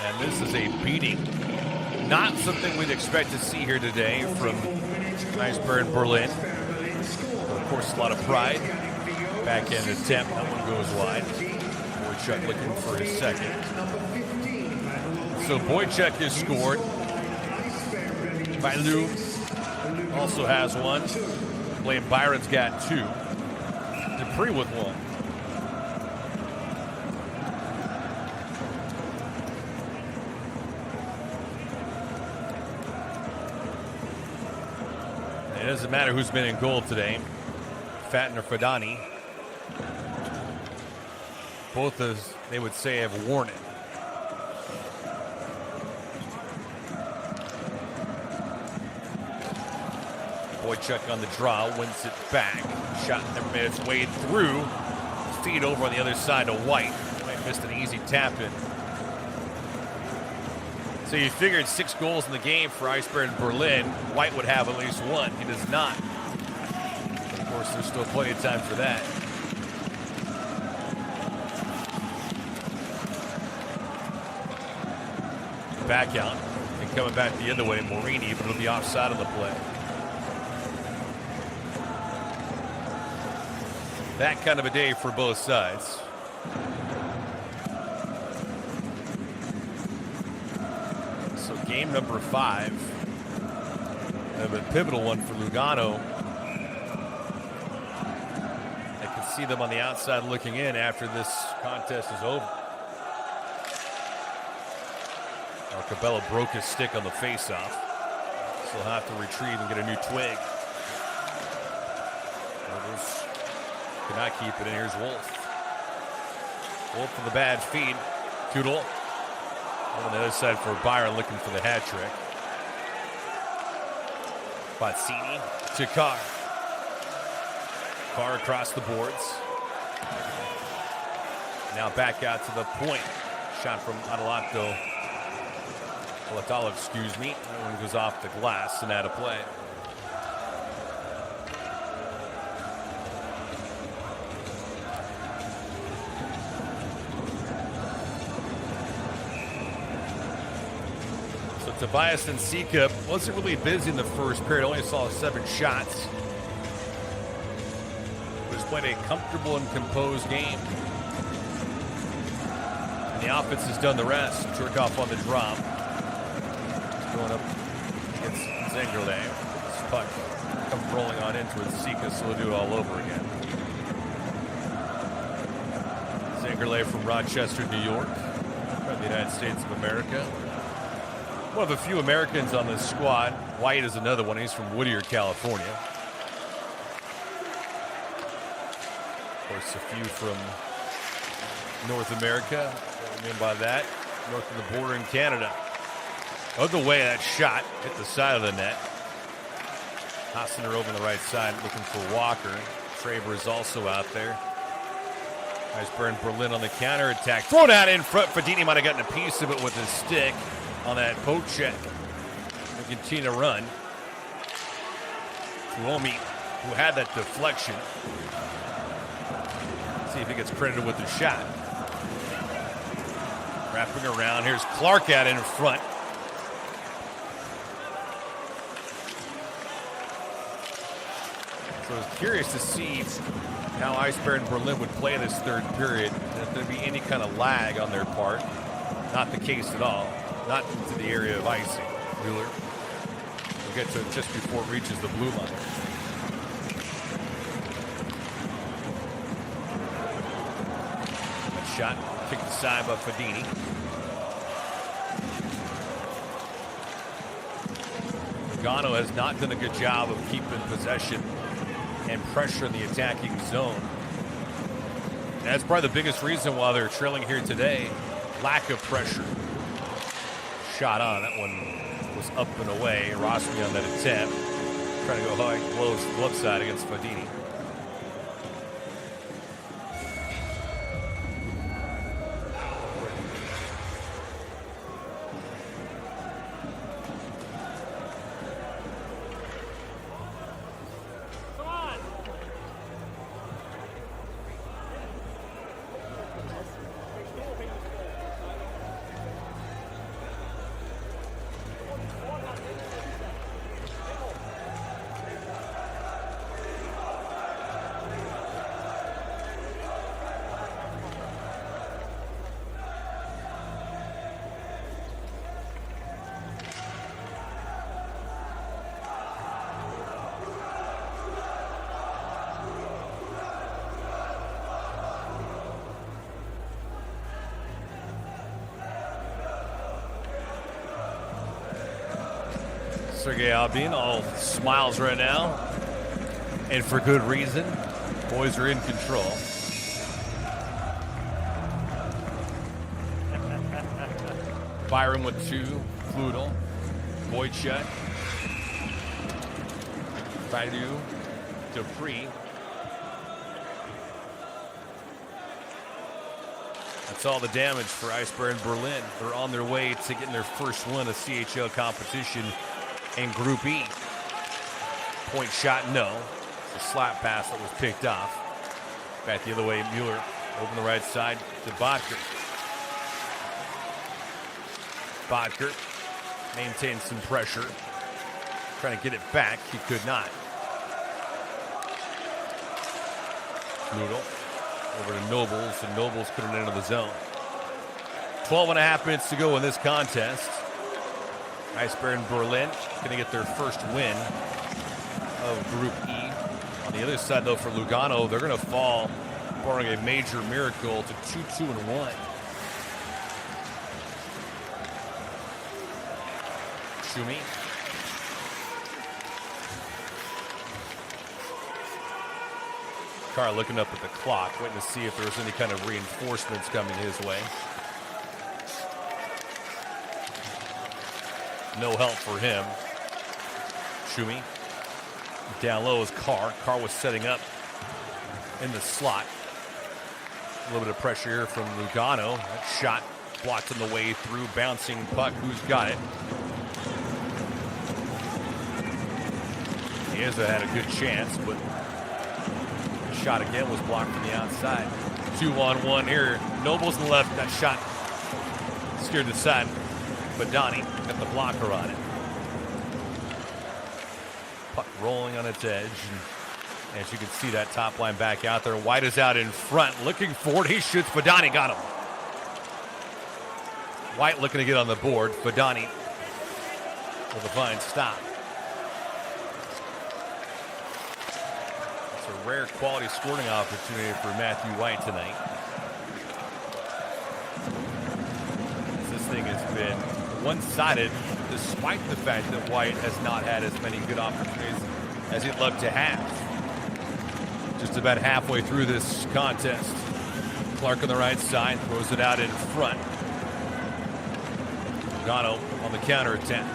And this is a beating. Not something we'd expect to see here today from Eisbären Berlin. But of course, a lot of pride. Backhand attempt. That one goes wide. Boychuk looking for his second. So Boychuk has scored. Bailu also has one. Blaine Byron's got two. Dupree with one. It doesn't matter who's been in goal today. Fatton or Fadani. Both, as they would say, have worn it. Boychuk on the draw, wins it back. Shot never made its way through. Feed over on the other side to White. Might missed an easy tap in. So you figured 6 goals in the game for Eisbären Berlin. White would have at least one. He does not. But of course, there's still plenty of time for that. Back out. And coming back the other way, Morini, but on the offside of the play. That kind of a day for both sides. So game number 5 of a pivotal one for Lugano. I can see them on the outside looking in after this contest is over. Cabello broke his stick on the face-off. So he'll have to retrieve and get a new twig. Others cannot keep it in. Here's Wolf. Wolf for the bad feed. Kudel on the other side for Byron looking for the hat trick. Bazzini to Carr. Carr across the boards. Now back out to the point. Shot from Adelanto. Latalo, excuse me. That one goes off the glass and out of play. So Tobias and Sika wasn't really busy in the first period. Only saw 7 shots. But has played a comfortable and composed game. And the offense has done the rest. Cherkov on the drop. Going up against Zengerle. This puck comes rolling on into it. Sika, so we'll do it all over again. Zengerle from Rochester, New York, from the United States of America. One of a few Americans on this squad. White is another one. He's from Whittier, California. Of course, a few from North America. What do you mean by that? North of the border in Canada. Other way, that shot hit the side of the net. Hasener over on the right side looking for Walker. Traber is also out there. Eisbären Berlin on the counter attack. Thrown out in front. Fadini might have gotten a piece of it with his stick on that poke check. They continue to run. Tuomi, who had that deflection. Let's see if he gets credited with the shot. Wrapping around. Here's Clark out in front. So I was curious to see how Eisbären Berlin would play this third period, and if there'd be any kind of lag on their part. Not the case at all. Not into the area of icing. Wheeler will get to it just before it reaches the blue line. That shot kicked aside by Fadini. Lugano has not done a good job of keeping possession and pressure in the attacking zone. And that's probably the biggest reason why they're trailing here today. Lack of pressure. Shot on. That one was up and away. Rosmi on that attempt. Trying to go high, close, glove side against Fadini. Sergei Albin, all smiles right now. And for good reason. Boys are in control. Byron with 2. Fludel. Boychuk. Baidu. Dupree. That's all the damage for Eisbären Berlin. They're on their way to getting their first win of CHL competition in Group E. Point shot, no. It's a slap pass that was picked off. Back the other way, Mueller over the right side to Bodker. Bodker maintains some pressure. Trying to get it back, he could not. Noodle over to Nobles, and Nobles put it into the zone. 12.5 minutes to go in this contest. Eisbären Berlin going to get their first win of Group E. On the other side, though, for Lugano, they're going to fall, barring a major miracle, to 2-2-1. Schumi. Carr looking up at the clock, waiting to see if there's any kind of reinforcements coming his way. No help for him. Schumi. Down low is Carr. Carr was setting up in the slot. A little bit of pressure here from Lugano. That shot blocked on the way through. Bouncing puck. Who's got it? He has had a good chance, but the shot again was blocked from the outside. 2-on-1 here. Nobles on the left. That shot steered to the side. But Donnie got the blocker on it. Puck rolling on its edge. And as you can see, that top line back out there. White is out in front, looking for it. He shoots. Fadani got him. White looking to get on the board. Fadani with a fine stop. It's a rare quality scoring opportunity for Matthew White tonight. This thing has been one-sided, despite the fact that White has not had as many good opportunities as he'd love to have. Just about halfway through this contest. Clark on the right side, throws it out in front. Lugano on the counterattack.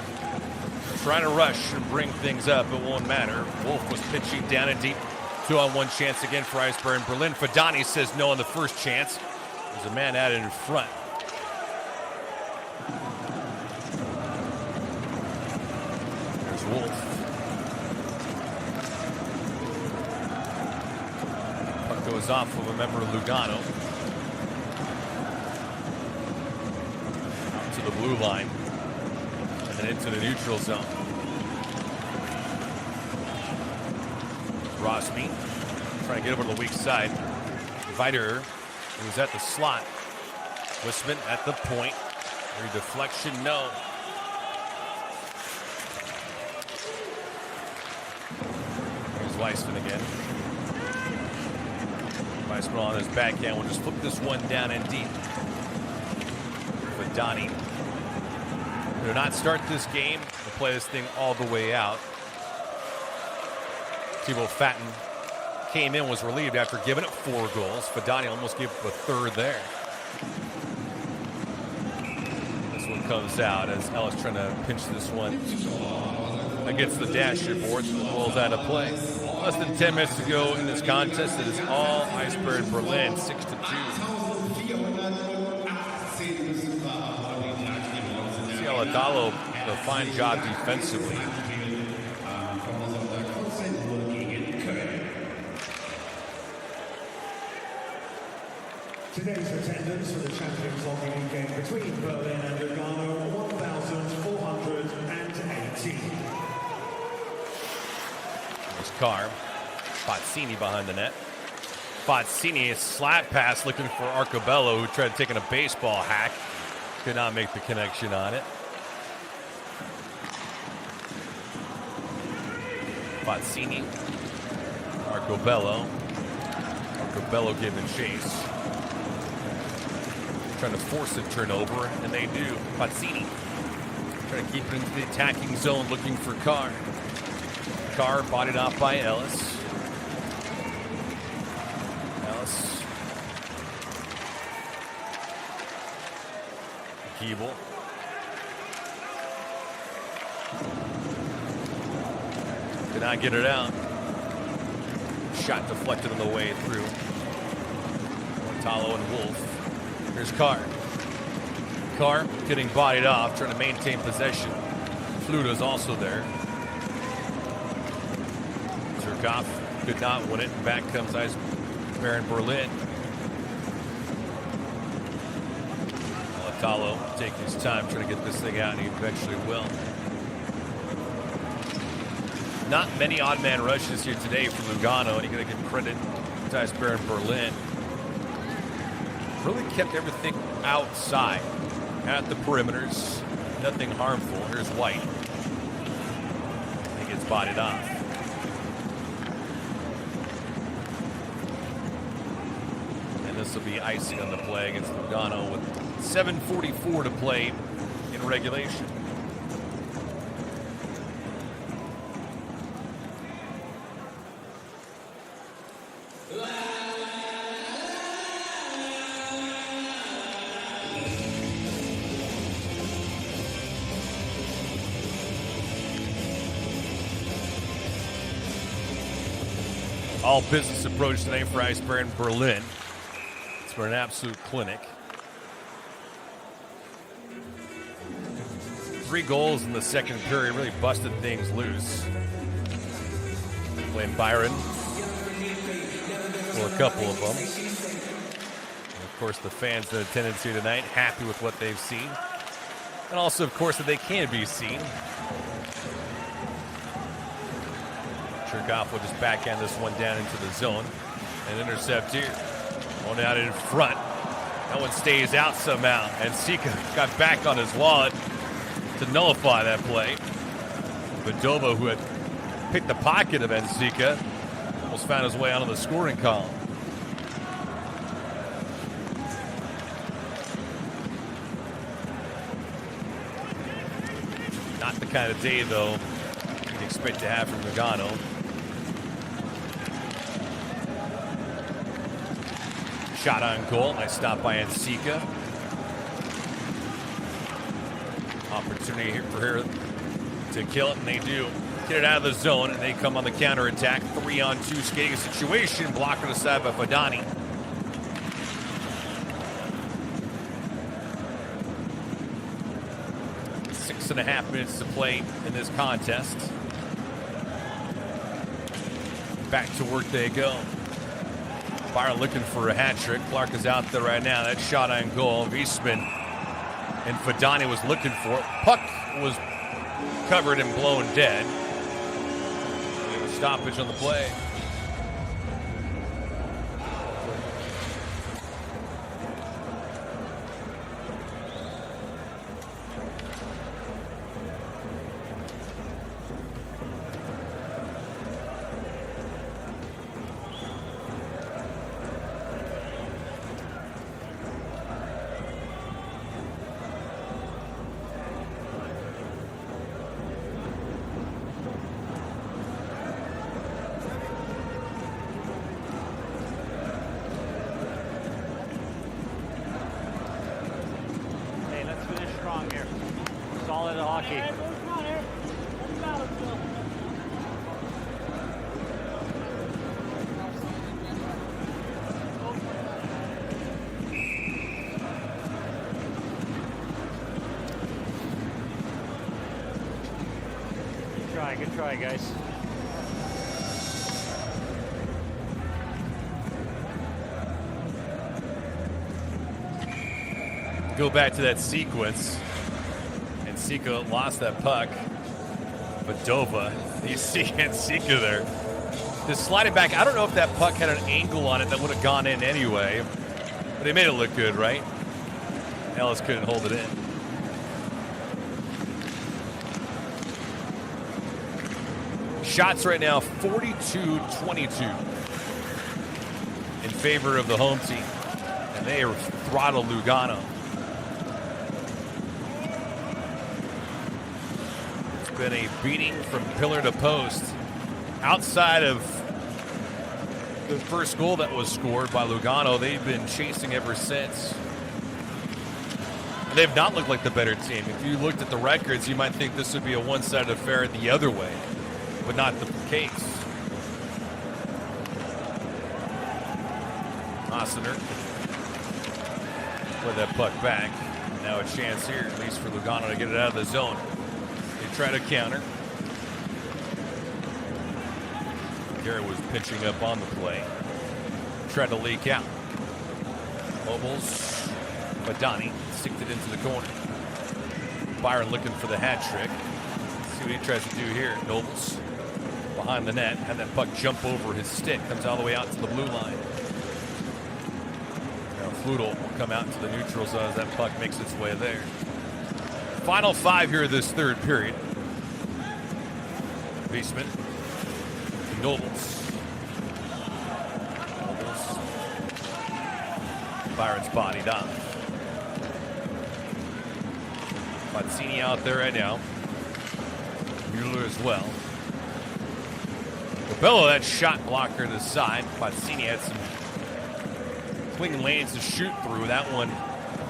Trying to rush and bring things up, it won't matter. Wolf was pitching down and deep. 2-on-1 chance again for Eisbären Berlin. Fadani says no on the first chance. There's a man out in front. Wolf. Puck goes off of a member of Lugano. Out to the blue line. And then into the neutral zone. Rosby trying to get over to the weak side. Vider, who's at the slot. Wisman at the point. Deflection, no. Weissman again. Weissman on his backhand will just flip this one down and deep. But Donnie do not start this game. They'll play this thing all the way out. Thibaut Fatten came in, was relieved after giving up 4 goals. Fadani almost gave up a third there. This one comes out as Ellis trying to pinch this one against the dasher board. Rolls out of play. Less than 10 minutes to go in this contest. It is all Eisbären Berlin, 6-2. Cialadalo, a fine job defensively. Today's attendance for the Champions League game between Berlin and Lugano, 1,418. Carr. Fazzini behind the net. Fazzini, a slap pass looking for Arcobello, who tried taking a baseball hack. Could not make the connection on it. Fazzini. Arcobello. Arcobello giving chase. Trying to force a turnover, and they do. Fazzini. Trying to keep it into the attacking zone, looking for Carr. Carr bodied off by Ellis. Ellis. Keeble. Did not get it out. Shot deflected on the way through. Mortallo and Wolf. Here's Carr. Carr getting bodied off, trying to maintain possession. Fluta's also there. Zerkoff could not win it, and back comes Eisbären Berlin. Mortallo taking his time, trying to get this thing out, and he eventually will. Not many odd man rushes here today for Lugano, and you got to give credit to Eisbären Berlin. Really kept everything outside, at the perimeters, nothing harmful. Here's White. He gets bodied off. And this will be icing on the play against Lugano with 7:44 to play in regulation. All business approach tonight for Eisbären Berlin. It's for an absolute clinic. 3 goals in the second period really busted things loose. Blame Byron for a couple of them. And of course, the fans in attendance here tonight happy with what they've seen. And also, of course, that they can be seen. Cherkoff will just backhand this one down into the zone and intercept here. One out in front. That one stays out somehow. And Sika got back on his wallet to nullify that play. Vadova, who had picked the pocket of Ensika, almost found his way onto the scoring column. Not the kind of day, though, you'd expect to have from Lugano. Shot on goal. Nice stop by Ensika. Opportunity here for her to kill it, and they do. Get it out of the zone, and they come on the counterattack. 3-on-2 skating situation. Blocked aside by Fadani. Six and a half minutes to play in this contest. Back to work they go. Byron looking for a hat trick. Clark is out there right now. That shot on goal. Wiesman and Fadani was looking for it. Puck was covered and blown dead. There was stoppage on the play. Good try, guys. Go back to that sequence, and Sika lost that puck. Vadova, you see Sika there. Just sliding back. I don't know if that puck had an angle on it that would have gone in anyway, but they made it look good, right? Ellis couldn't hold it in. Shots right now, 42-22 in favor of the home team. And they throttle Lugano. been a beating from pillar to post. Outside of the first goal that was scored by Lugano, they've been chasing ever since. And they've not looked like the better team. If you looked at the records, you might think this would be a one-sided affair the other way, but not the case. Ossiner with that puck back. Now a chance here, at least for Lugano, to get it out of the zone. They try to counter. Garrett was pitching up on the play. Tried to leak out. Mobiles. Badani sticked it into the corner. Byron looking for the hat trick. See what he tries to do here. Nobles behind the net. Had that puck jump over his stick. Comes all the way out to the blue line. Now Fludel will come out to the neutral zone as that puck makes its way there. Final 5 here this third period. Beastman. Nobles. Byron's bodied up. Mazzini out there right now. Mueller as well. Cabello, that shot blocker to the side. Mazzini had some clean lanes to shoot through. That one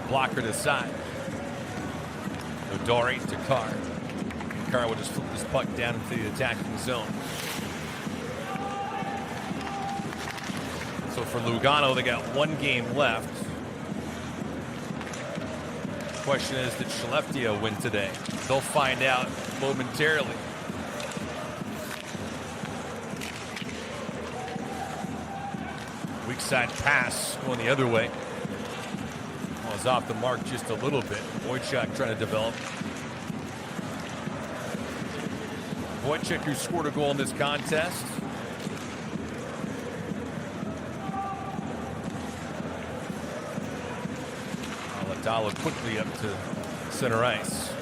blocker to the side. Odori to Carr. And Carr will just flip this puck down into the attacking zone. So for Lugano, they got 1 game left. Question is, did Skellefteå win today? They'll find out momentarily. Weak side pass going the other way. Was off the mark just a little bit. Wojciech trying to develop. Wojciech, who scored a goal in this contest. Dalla quickly up to center ice.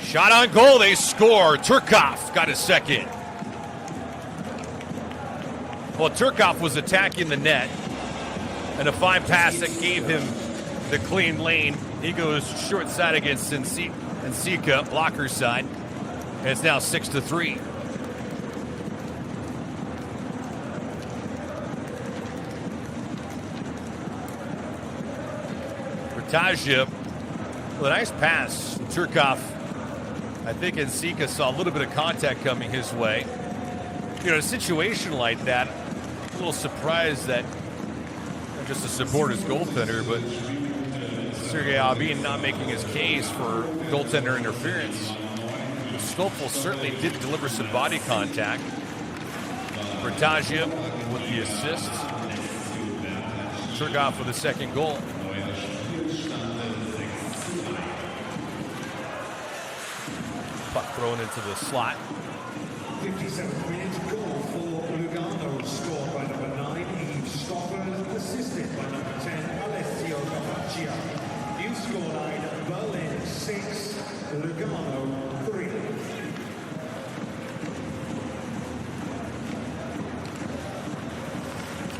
Shot on goal, they score. Turkov got his second. Well, Turkov was attacking the net, and a fine pass that gave him the clean lane. He goes short side against Nsika, blocker side, and it's now 6-3. Tajia with a nice pass. Turkov, I think Nsika saw a little bit of contact coming his way. You know, in a situation like that, a little surprised that not just to support his goaltender, but Sergei Albin not making his case for goaltender interference. Stoffel certainly did deliver some body contact. Tajia with the assist. Turkov with the second goal. Puck thrown into the slot. 57th minute goal for Lugano, scored by number 9, Yves Stoffel, assisted by number 10, Alessio Capaccia. New scoreline, Berlin 6, Lugano 3.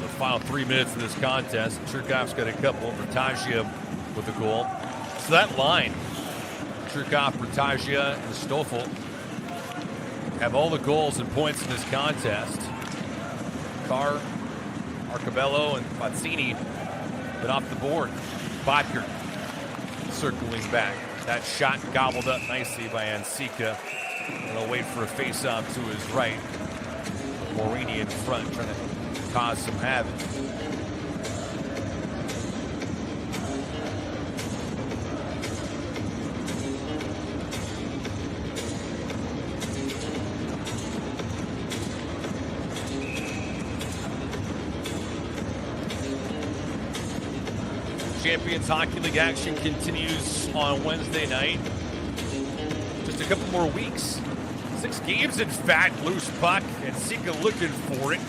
The final 3 minutes of this contest, Turkov's got a couple. Tajia with the goal. So that line, Turkov, Tajia, and Stoffel have all the goals and points in this contest. Carr, Arcabello, and Mazzini been off the board. Bodker circling back. That shot gobbled up nicely by Nsika. And they'll wait for a face-off to his right. Morini in front trying to cause some havoc. Champions Hockey League action continues on Wednesday night. Just a couple more weeks. 6 games, in fact. Loose puck, and Sika looking for it.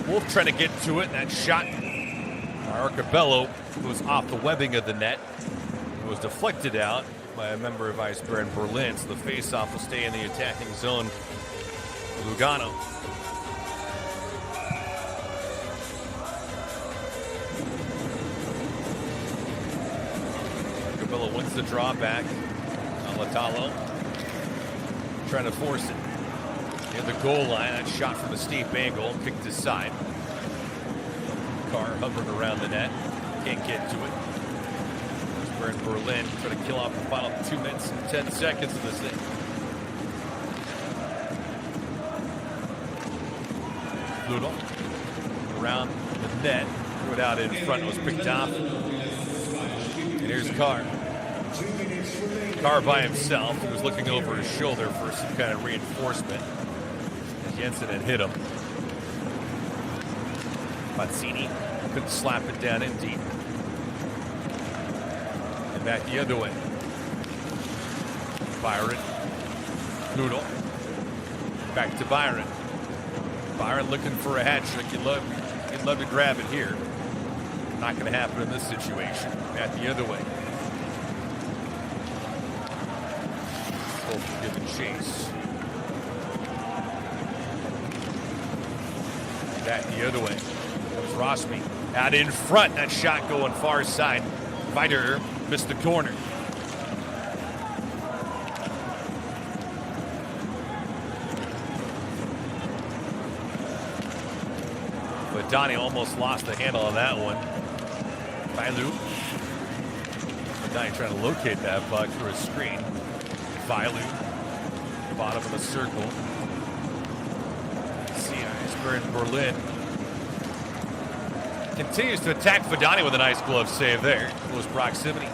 Wolf trying to get to it, and that shot by Arcabello was off the webbing of the net. It was deflected out by a member of Eisbären Berlin, so the face-off will stay in the attacking zone of Lugano. Alatalo wins the draw back. Alatalo trying to force it. Near the goal line, that shot from a steep angle, kicked aside. Carr hovering around the net, can't get to it. We're in Berlin, trying to kill off the final 2 minutes and 10 seconds of this thing. Ludel around the net, threw it out in front, it was picked off. And here's Carr. Carr by himself, he was looking over his shoulder for some kind of reinforcement. Jensen had hit him. Pazzini couldn't slap it down in deep. And back the other way. Byron. Noodle. Back to Byron. Byron looking for a hat trick. You'd love to grab it here. Not going to happen in this situation. Back the other way. Both giving chase. Back the other way. Comes Rosby out in front. That shot going far side. Vider missed the corner. But Donnie almost lost the handle on that one. Vailu. Donnie trying to locate that puck through a screen. Vailu. Bottom of the circle. In Berlin continues to attack Vidani with a nice glove save there. Close proximity.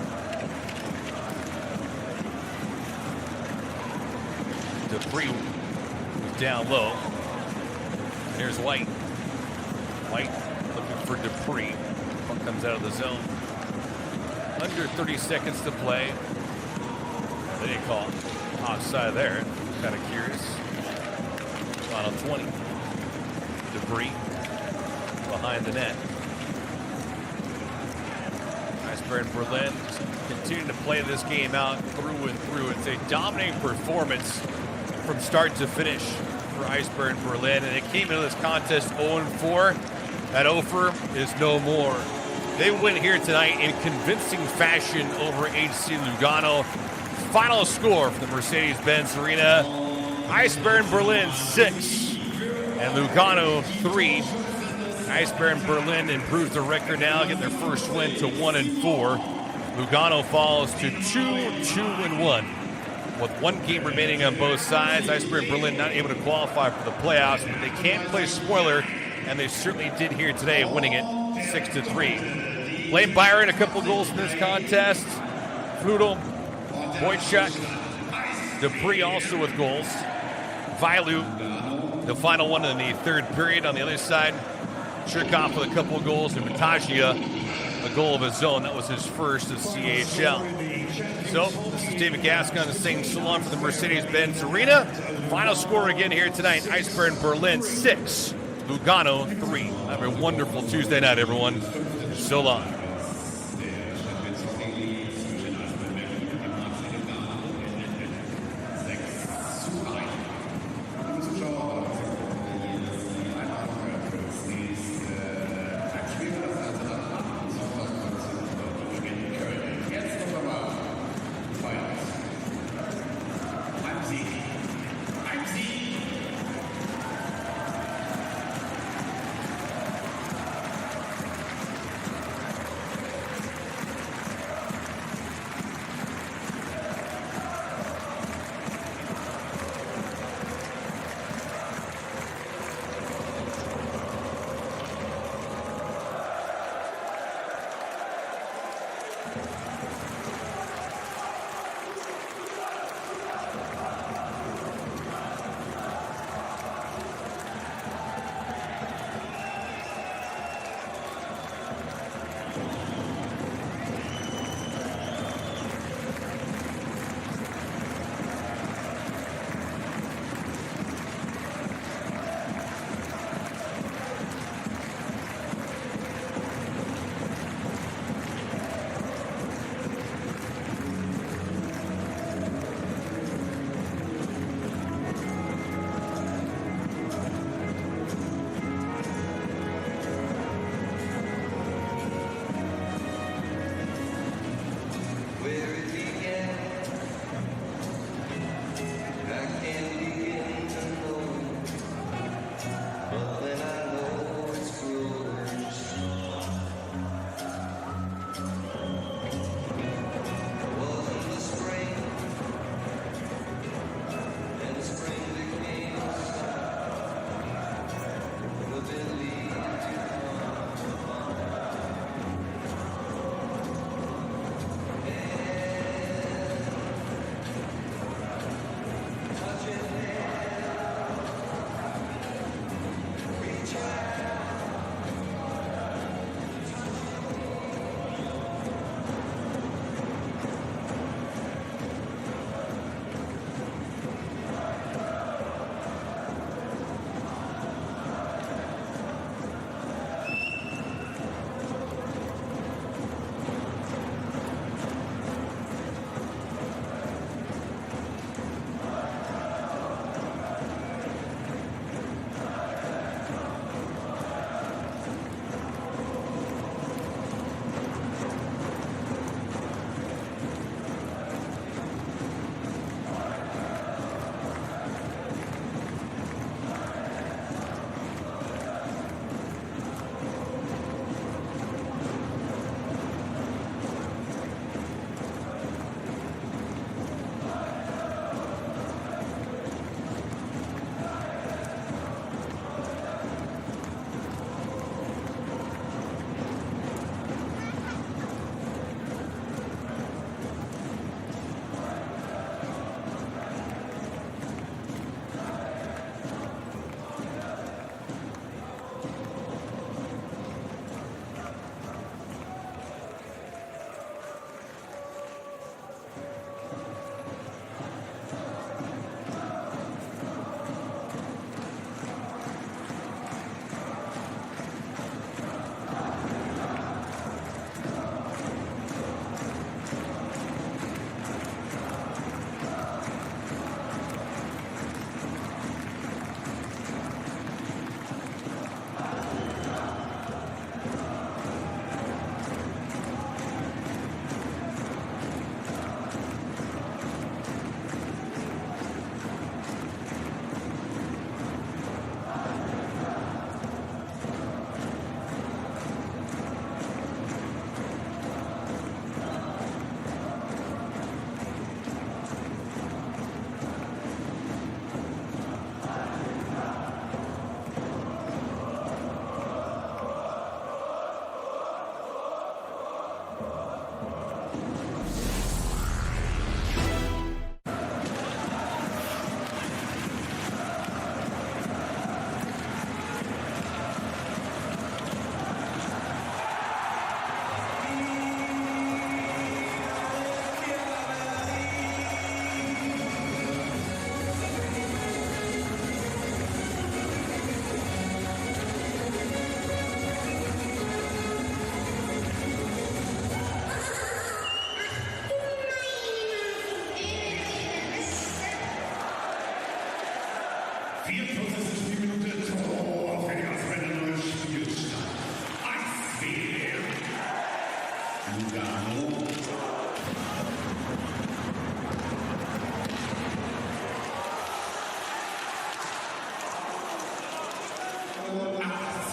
Dupree was down low. And here's White. White looking for Dupree. Puck comes out of the zone. Under 30 seconds to play. They didn't call offside there. Kind of curious. Final 20. Dupree behind the net. Eisbären Berlin continuing to play this game out through and through. It's a dominating performance from start to finish for Eisbären Berlin, and it came into this contest 0-4. That offer is no more. They win here tonight in convincing fashion over HC Lugano. Final score for the Mercedes-Benz Arena: Eisbären Berlin 6. And Lugano 3. Eisbären Berlin improves the record now, getting their first win to 1-4. Lugano falls to 2-2-1. With one game remaining on both sides, Eisbären Berlin not able to qualify for the playoffs, but they can't play spoiler, and they certainly did here today, winning it 6-3. Blake Byron, a couple goals in this contest. Fludel, Boychuk, Dupree also with goals. Vailu, the final one in the third period. On the other side, Cherkov with a couple of goals, and Matajia a goal of his own. That was his first of CHL. So, this is David Gascon saying so long for the Mercedes-Benz Arena. Final score again here tonight: Eisbären Berlin 6, Lugano 3. Have a wonderful Tuesday night, everyone. So long.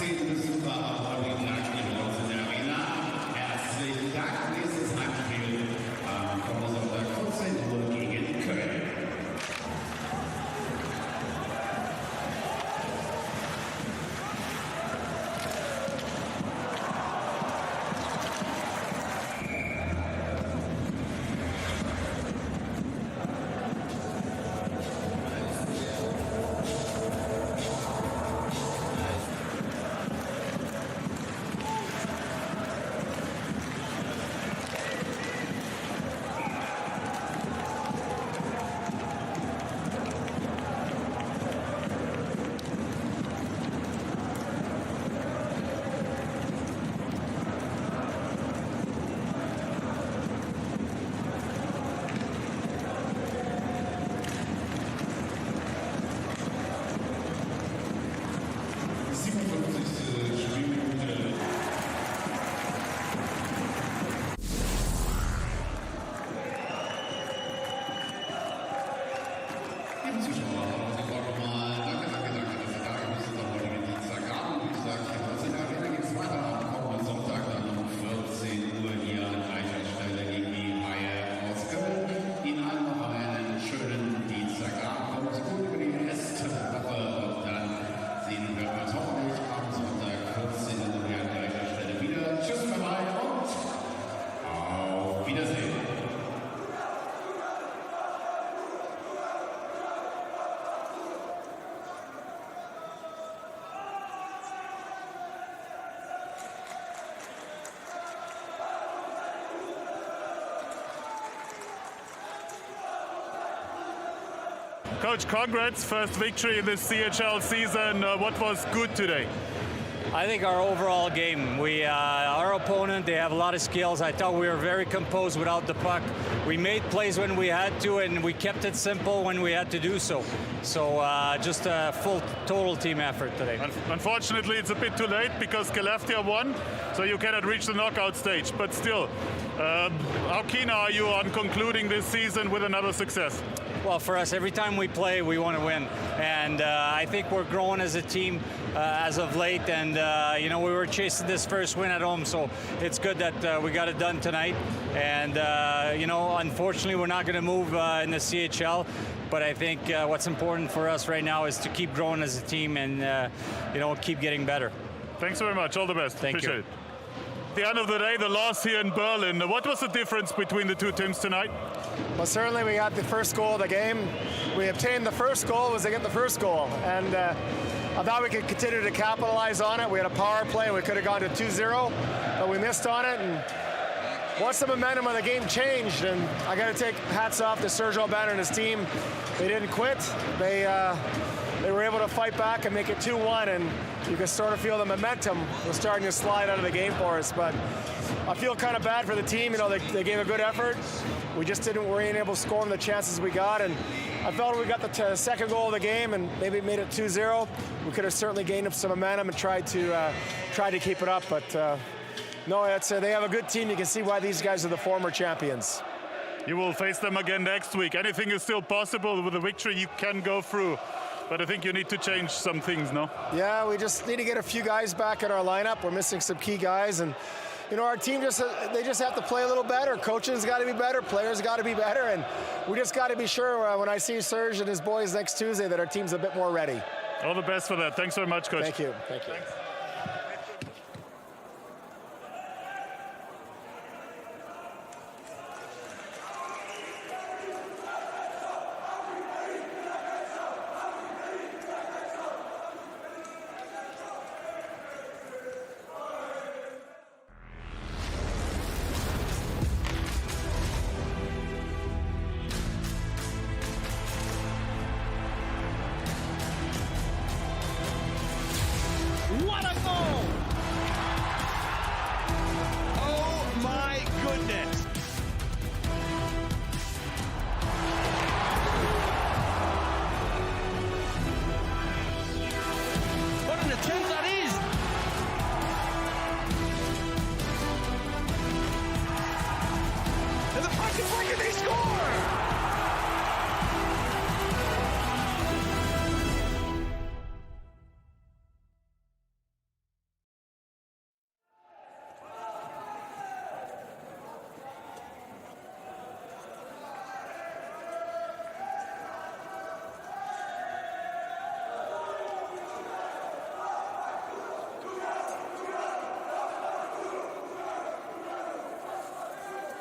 10 Besucher am heutigen Tag hier bei uns in der Arena. Herzlichen Dank. Nächstes Heimspiel am kommenden Sonntag 14 Uhr gegen Köln. Coach, congrats, first victory in this CHL season. What was good today? I think our overall game, our opponent, they have a lot of skills. I thought we were very composed without the puck. We made plays when we had to, and we kept it simple when we had to do so. So just a full, total team effort today. Unfortunately, it's a bit too late because Skellefteå won, so you cannot reach the knockout stage. But still, how keen are you on concluding this season with another success? Well, for us, every time we play, we want to win. And I think we're growing as a team as of late. And, you know, we were chasing this first win at home, so it's good that we got it done tonight. And, you know, unfortunately, we're not going to move in the CHL. But I think what's important for us right now is to keep growing as a team and, you know, keep getting better. Thanks very much. All the best. Thank Appreciate you. it. At the end of the day, the loss here in Berlin. What was the difference between the two teams tonight? Well, certainly we got the first goal of the game. We obtained the first goal was to get the first goal. And I thought we could continue to capitalize on it. We had a power play. We could have gone to 2-0, but we missed on it. And once the momentum of the game changed, and I got to take hats off to Sergio Banner and his team. They didn't quit. They were able to fight back and make it 2-1, and you can sort of feel the momentum was starting to slide out of the game for us. But I feel kind of bad for the team. You know, they gave a good effort. We just weren't able to score on the chances we got, and I felt we got the second goal of the game and maybe made it 2-0. We could have certainly gained up some momentum and tried to keep it up. But no, they have a good team. You can see why these guys are the former champions. You will face them again next week. Anything is still possible. With a victory, you can go through. But I think you need to change some things, no? Yeah, we just need to get a few guys back in our lineup. We're missing some key guys, and you know, our team just have to play a little better. Coaching's got to be better, players got to be better, and we just got to be sure when I see Serge and his boys next Tuesday that our team's a bit more ready. All the best for that. Thanks very much, Coach. Thank you. Thank you. Thanks.